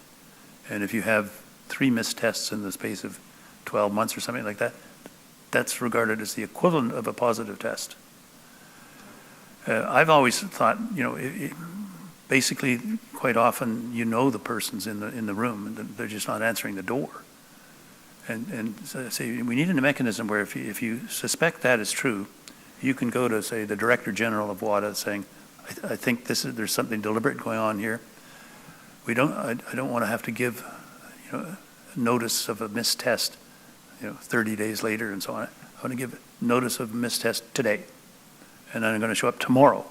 And if you have 3 missed tests in the space of 12 months or something like that, that's regarded as the equivalent of a positive test. I've always thought, basically, quite often, the person's in the room, and they're just not answering the door. And so we need a mechanism where if you suspect that is true, you can go to, say, the Director General of WADA saying, I think there's something deliberate going on here. I don't want to have to give notice of a missed test 30 days later and so on. I want to give notice of a missed test today, and then I'm going to show up tomorrow.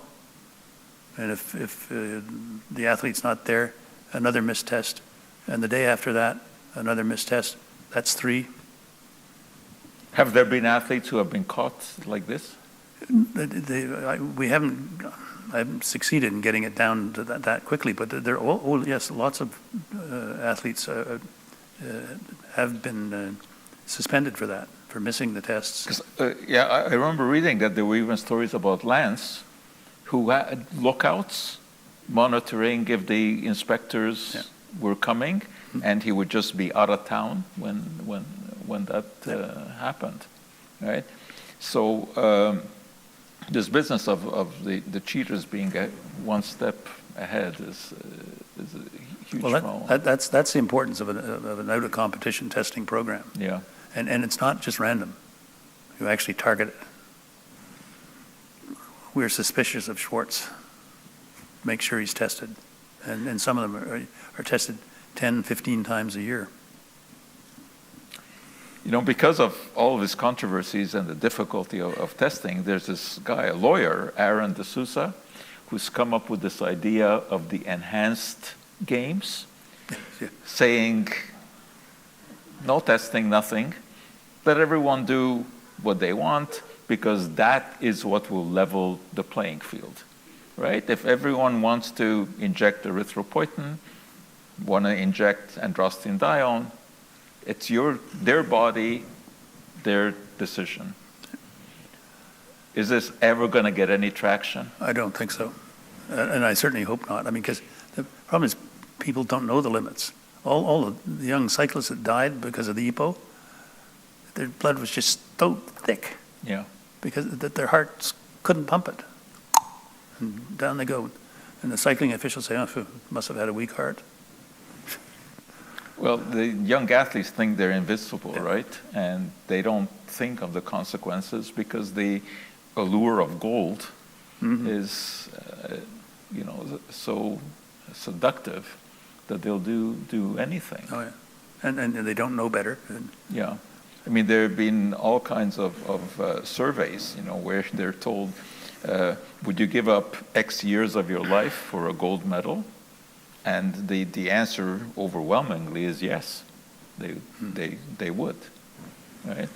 And if the athlete's not there, another missed test, and the day after that, another missed test. That's 3. Have there been athletes who have been caught like this? I haven't succeeded in getting it down to that quickly, but yes, lots of athletes have been suspended for that, for missing the tests. I remember reading that there were even stories about Lance, who had lookouts, monitoring if the inspectors were coming, and he would just be out of town when that happened, right? So this business of the cheaters being one step ahead is a huge problem. That's the importance of an out-of-competition testing program. Yeah. And it's not just random. You actually target it. We're suspicious of Schwarcz. Make sure he's tested. And some of them are tested 10, 15 times a year. Because of all of his controversies and the difficulty of testing, there's this guy, a lawyer, Aaron D'Souza, who's come up with this idea of the enhanced games, saying, no testing, nothing. Let everyone do what they want, because that is what will level the playing field, right? If everyone wants to inject erythropoietin, want to inject androstenedione, it's their body, their decision. Is this ever going to get any traction? I don't think so. And I certainly hope not. I mean, because the problem is people don't know the limits. All of the young cyclists that died because of the EPO, their blood was just so thick. Yeah. Because their hearts couldn't pump it. And down they go. And the cycling officials say, oh, must have had a weak heart. Well, the young athletes think they're invincible, right? And they don't think of the consequences because the allure of gold is, so seductive that they'll do anything. Oh, yeah. And they don't know better. Yeah. I mean, there have been all kinds of surveys, where they're told, would you give up X years of your life for a gold medal? And the answer overwhelmingly is yes, they would, right?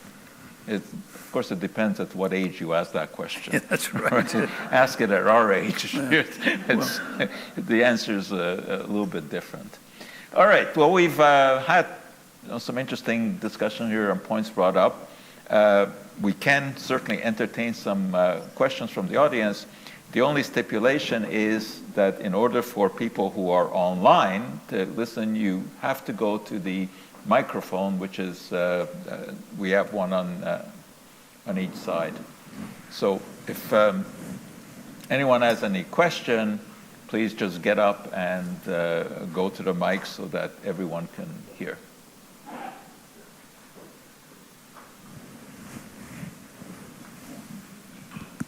Of course, it depends at what age you ask that question. Yeah, that's right. Ask it at our age. The answer is a little bit different. All right. Well, we've had some interesting discussion here and points brought up. We can certainly entertain some questions from the audience. The only stipulation is that in order for people who are online to listen, you have to go to the microphone, which is, we have one on each side. So if anyone has any question, please just get up and go to the mic so that everyone can hear.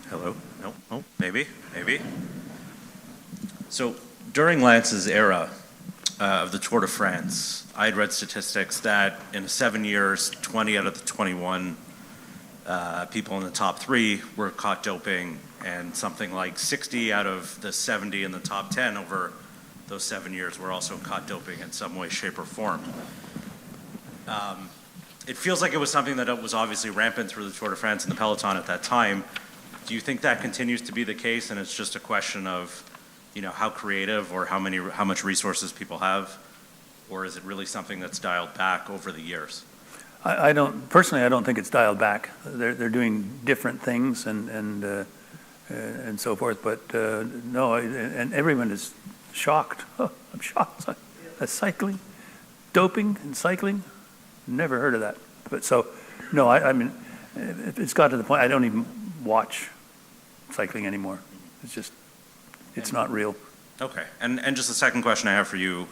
Hello? No? Oh, maybe. So during Lance's era of the Tour de France, I had read statistics that in 7 years, 20 out of the 21 people in the top 3 were caught doping, and something like 60 out of the 70 in the top 10 over those 7 years were also caught doping in some way, shape, or form. It feels like it was something that was obviously rampant through the Tour de France and the peloton at that time. Do you think that continues to be the case, and it's just a question of, how creative or how much resources people have, or is it really something that's dialed back over the years? I don't think it's dialed back. They're doing different things and so forth, but no, and everyone is shocked. Oh, I'm shocked. Cycling, doping and cycling, never heard of that. But so, no, I mean, it's got to the point I don't even watch cycling anymore. It's not real. Okay, and just the second question I have for you,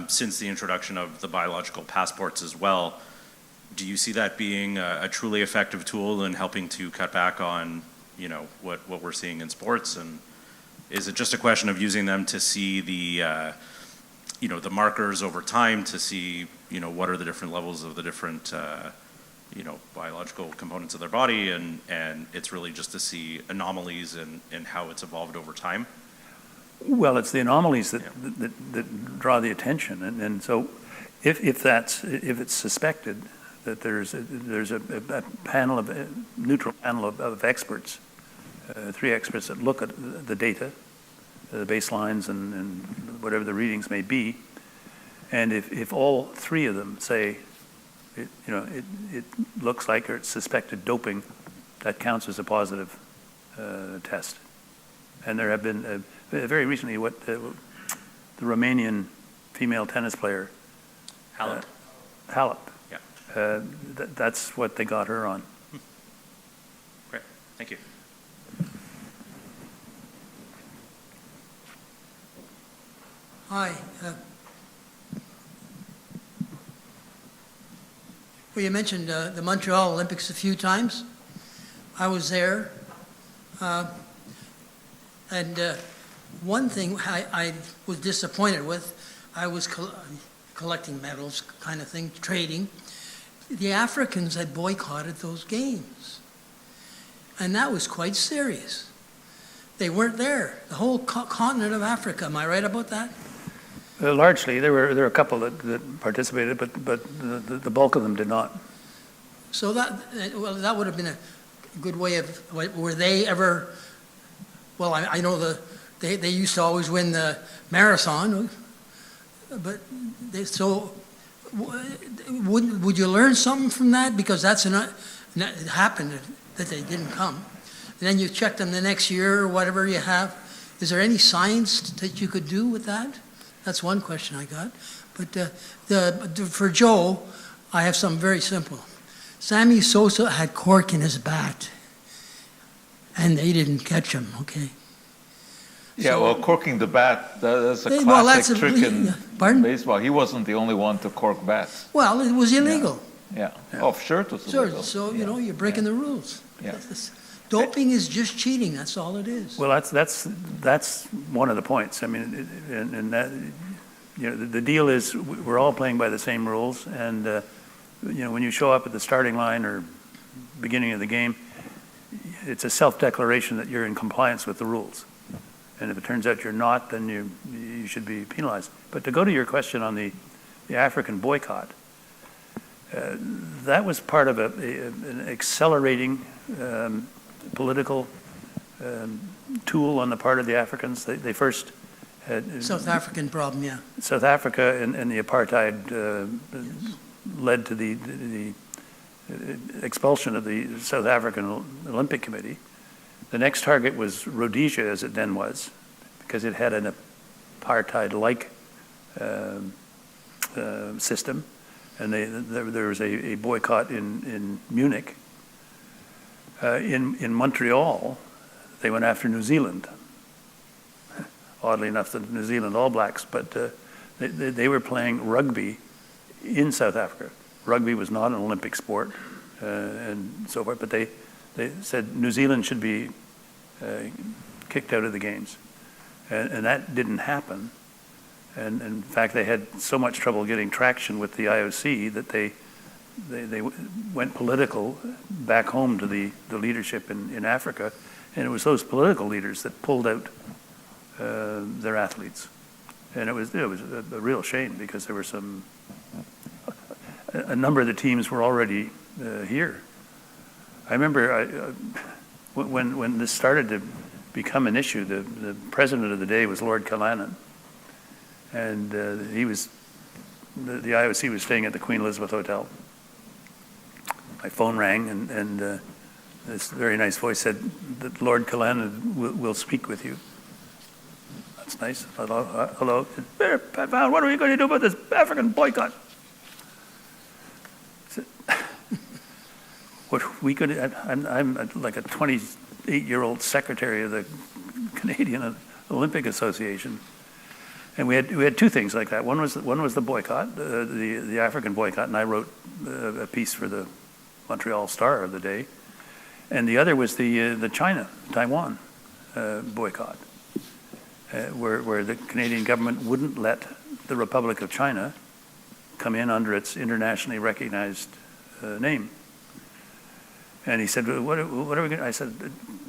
since the introduction of the biological passports as well, do you see that being a truly effective tool in helping to cut back on, what we're seeing in sports? And is it just a question of using them to see the, the markers over time to see, what are the different levels of the different, biological components of their body, and it's really just to see anomalies and how it's evolved over time? Well, it's the anomalies that draw the attention, and so if it's suspected that there's a panel neutral panel of experts, 3 experts that look at the data, the baselines and whatever the readings may be, and if all 3 of them say, it looks like or it's suspected doping, that counts as a positive test. And there have been very recently the Romanian female tennis player, Halep. Yeah. That's what they got her on. Great, thank you. Hi. Well, you mentioned the Montreal Olympics a few times. I was there. And one thing I was disappointed with, I was collecting medals kind of thing, trading. The Africans had boycotted those games. And that was quite serious. They weren't there. The whole continent of Africa, am I right about that? Largely, there were a couple that participated, but the bulk of them did not. So that would have been a good way of, were they ever, well, I know they used to always win the marathon, but would you learn something from that? Because it happened that they didn't come. And then you check them the next year or whatever you have. Is there any science that you could do with that? That's one question I got. But for Joe, I have something very simple. Sammy Sosa had cork in his bat, and they didn't catch him, okay? Yeah, well, corking the bat, that's a classic trick in baseball. He wasn't the only one to cork bats. Well, it was illegal. Yeah. Oh, sure it was illegal. So, you're breaking the rules. Yeah. Doping is just cheating. That's all it is. Well, that's one of the points. I mean, and that, the deal is we're all playing by the same rules, and when you show up at the starting line or beginning of the game, it's a self-declaration that you're in compliance with the rules. And if it turns out you're not, then you should be penalized. But to go to your question on the African boycott, that was part of an accelerating political tool on the part of the Africans. They first had South African problem, yeah. South Africa and the apartheid led to the expulsion of the South African Olympic Committee. The next target was Rhodesia, as it then was, because it had an apartheid-like system, and there was a boycott in Munich. In Montreal, they went after New Zealand. oddly enough, the New Zealand All Blacks, but they were playing rugby in South Africa. Rugby was not an Olympic sport and so forth, but they said New Zealand should be kicked out of the games. And that didn't happen. And in fact, they had so much trouble getting traction with the IOC that they went political back home to the leadership in Africa. And it was those political leaders that pulled out their athletes. And it was a real shame because there were a number of the teams were already here. I remember when this started to become an issue, the president of the day was Lord Callanan. And the IOC was staying at the Queen Elizabeth Hotel. My phone rang and this very nice voice said that Lord Callanan will speak with you. That's nice. Hello. Pat Brown, what are we going to do about this African boycott? What we could, I'm like a 28-year-old secretary of the Canadian Olympic Association, and we had two things like that. One was the boycott, the African boycott, and I wrote a piece for the Montreal Star of the day, and the other was the Taiwan boycott, where the Canadian government wouldn't let the Republic of China come in under its internationally recognized name. And he said, what are we going to, I said,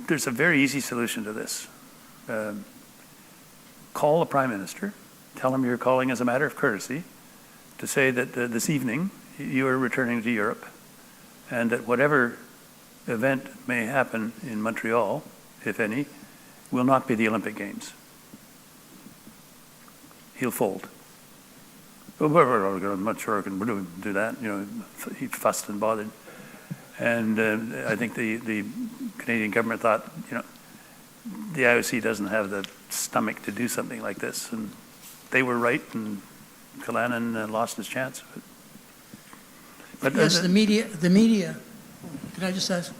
there's a very easy solution to this. Call the Prime Minister, tell him you're calling as a matter of courtesy to say that this evening you are returning to Europe and that whatever event may happen in Montreal, if any, will not be the Olympic Games. He'll fold. I'm not sure I can do that. He fussed and bothered. And I think the Canadian government thought, the IOC doesn't have the stomach to do something like this. And they were right, and Callanan lost his chance. But yes, the media, can I just ask?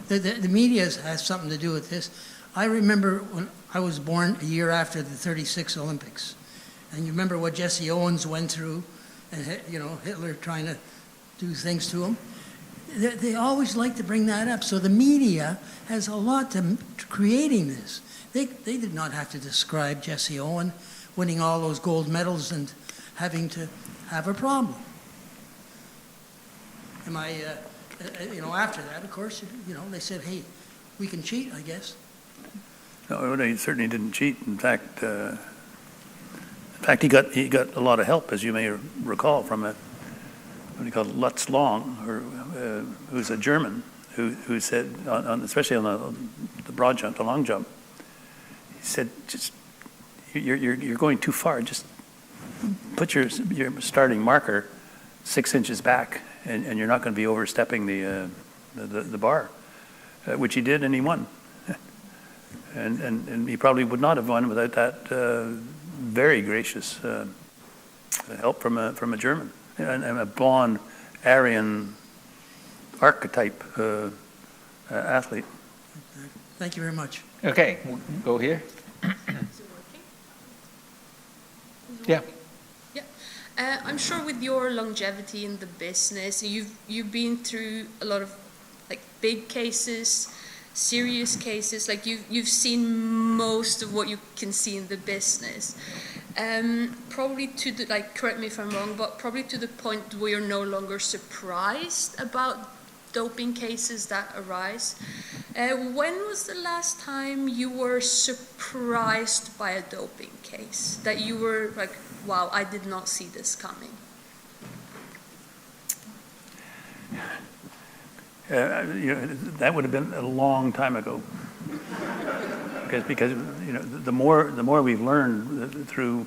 The media has something to do with this. I remember when I was born a year after the 36 Olympics. And you remember what Jesse Owens went through, and Hitler trying to do things to him. They always like to bring that up. So the media has a lot to creating this. They did not have to describe Jesse Owens winning all those gold medals and having to have a problem. Am I, after that, of course, they said, hey, we can cheat, I guess. No, he certainly didn't cheat. In fact, he got a lot of help, as you may recall, from what he called Lutz Long, who's a German, who said, especially on the broad jump, the long jump, he said, just you're going too far. Just put your starting marker 6 inches back, and you're not going to be overstepping the bar, which he did, and he won. And he probably would not have won without that very gracious help from a German and a blonde Aryan archetype athlete. Thank you very much. Okay, we'll go here. Is it working? Yeah. Yeah. I'm sure with your longevity in the business, you've been through a lot of big cases, serious cases. You've seen most of what you can see in the business. Probably to the, correct me if I'm wrong, but probably to the point where you're no longer surprised about doping cases that arise. When was the last time you were surprised by a doping case that you were like, wow, I did not see this coming? That would have been a long time ago. Because the more we've learned through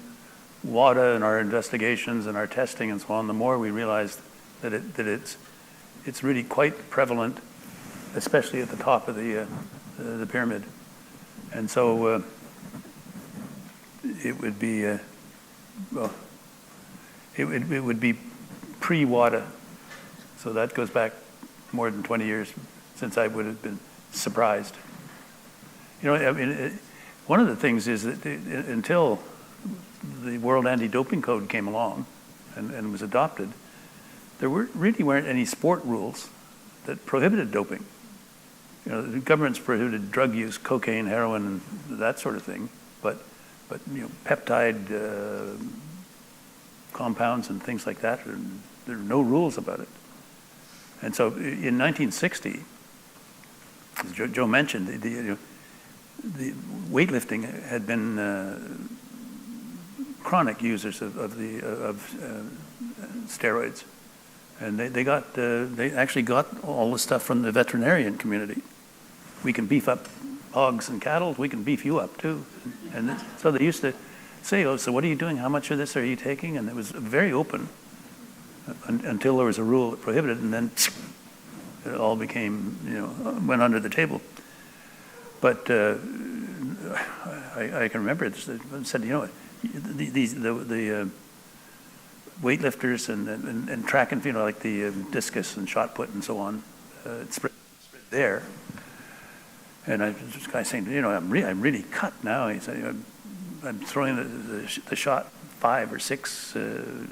WADA and our investigations and our testing and so on, the more we realize that it's really quite prevalent, especially at the top of the pyramid. And so it would be it would be pre-WADA. So that goes back more than 20 years since I would have been surprised. one of the things is that until the World Anti-Doping Code came along and was adopted, there really weren't any sport rules that prohibited doping. The governments prohibited drug use, cocaine, heroin, and that sort of thing, but peptide compounds and things like that, there are no rules about it. And so in 1960, as Joe mentioned, the weightlifting had been chronic users of steroids, and they actually got all the stuff from the veterinarian community. We can beef up hogs and cattle. We can beef you up too. And so they used to say, "Oh, so what are you doing? How much of this are you taking?" And it was very open until there was a rule that prohibited, and then it all became, went under the table. But I can remember it said, the weightlifters and track and field, like the discus and shot put and so on, it spread there. And this guy saying, I'm really cut now. He said, I'm throwing the shot 5 or 6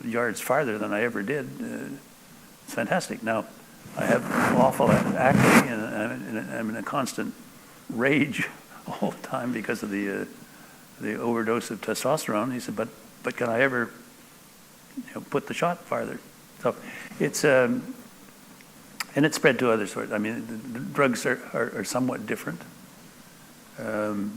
yards farther than I ever did. It's fantastic. Now, I have awful acne, and I'm in a constant rage all the time because of the overdose of testosterone. He said, but can I ever put the shot farther? So it's and it spread to other sorts. I mean, the drugs are somewhat different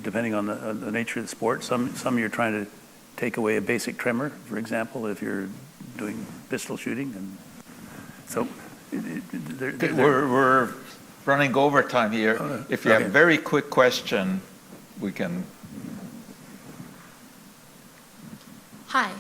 depending on the nature of the sport. Some you're trying to take away a basic tremor, for example, if you're doing pistol shooting, and so we're running overtime here. If you have a very quick question, we can. Hi.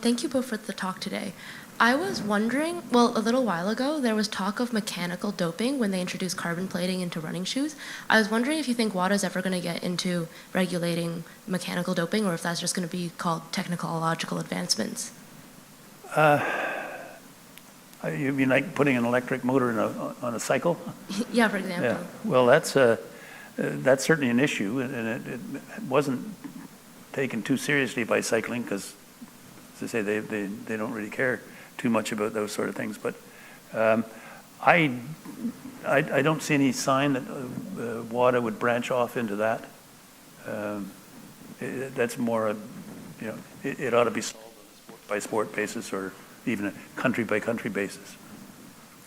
Thank you both for the talk today. I was wondering, a little while ago, there was talk of mechanical doping when they introduced carbon plating into running shoes. I was wondering if you think WADA's ever going to get into regulating mechanical doping, or if that's just going to be called technological advancements. You mean like putting an electric motor on a cycle? Yeah, for example. Yeah. Well, that's certainly an issue, and it wasn't taken too seriously by cycling because, as I say, they don't really care too much about those sort of things. But I don't see any sign that WADA would branch off into that. That's more, it ought to be solved on a sport-by-sport basis or even a country-by-country basis.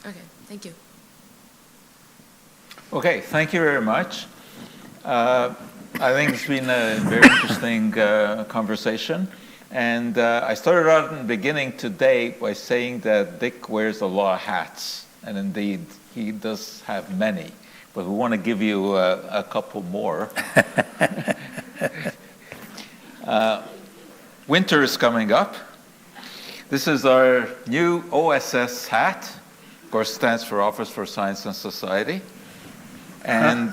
Okay, thank you. Okay, thank you very much. I think it's been a very interesting conversation. And I started out in the beginning today by saying that Dick wears a lot of hats. And indeed, he does have many. But we want to give you a couple more. Winter is coming up. This is our new OSS hat. Of course, stands for Office for Science and Society. And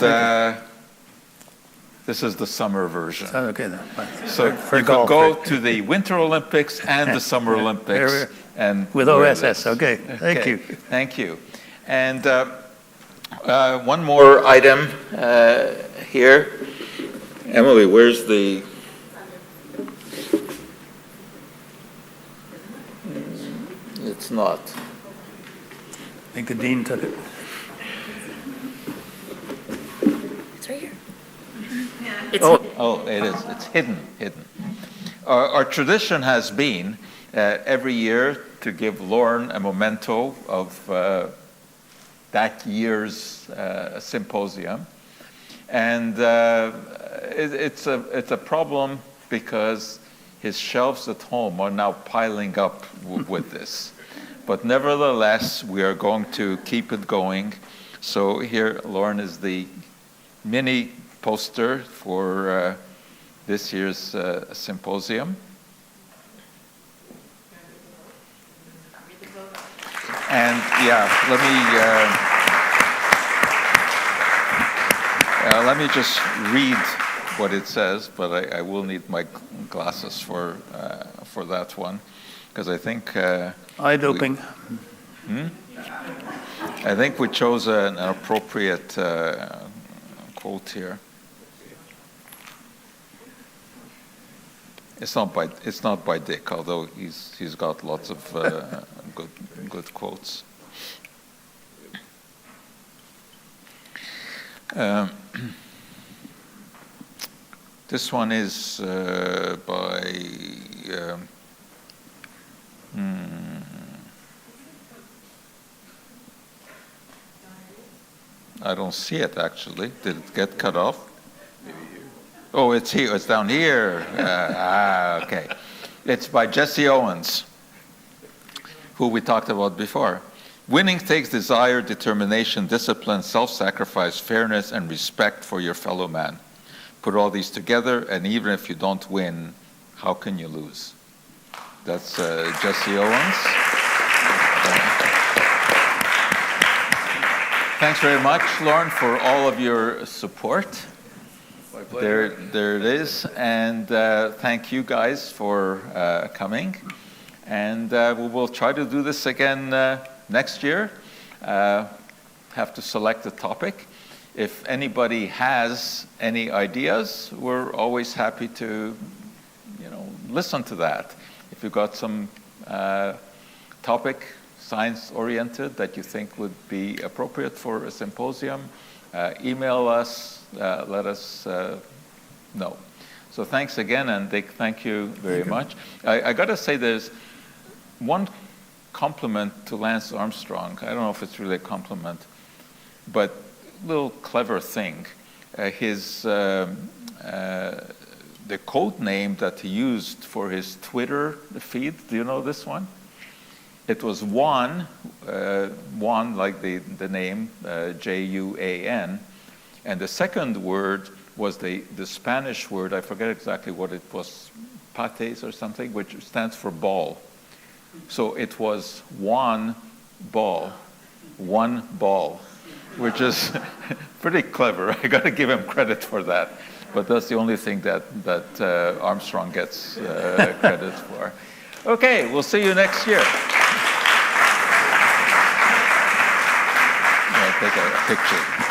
this is the summer version. Okay, then. So you can go to the Winter Olympics and the Summer Olympics. And with OSS, okay. Thank you. Thank you. And one more item here. Emily, where's the... It's not. I think the dean took it. It's right here. Oh, it is. It's hidden. Our tradition has been every year to give Lauren a memento of that year's symposium, and it's a problem because his shelves at home are now piling up with this. But nevertheless, we are going to keep it going. So here, Lauren, is the mini poster for this year's symposium. And let me just read what it says, but I will need my glasses for that one, because I think eye doping. I think we chose an appropriate quote here. It's not by Dick, although he's got lots of good quotes. This one is by I don't see it actually. Did it get cut off? Oh, it's here. It's down here. Okay. It's by Jesse Owens, who we talked about before. Winning takes desire, determination, discipline, self-sacrifice, fairness, and respect for your fellow man. Put all these together, and even if you don't win, how can you lose? That's Jesse Owens. Thanks very much, Lauren, for all of your support. My pleasure. There it is, and thank you guys for coming. And we will try to do this again next year. Have to select a topic. If anybody has any ideas, we're always happy to, listen to that. If you've got some topic, science-oriented, that you think would be appropriate for a symposium, email us, let us know. So thanks again, and Dick, thank you very much. I got to say, there's one compliment to Lance Armstrong. I don't know if it's really a compliment, but a little clever thing. The code name that he used for his Twitter feed, do you know this one? It was Juan, like the name, Juan, and the second word was the Spanish word, I forget exactly what it was, pates or something, which stands for ball. So it was one ball, which is pretty clever. I got to give him credit for that. But that's the only thing that Armstrong gets credit for. Okay, we'll see you next year. Take a picture.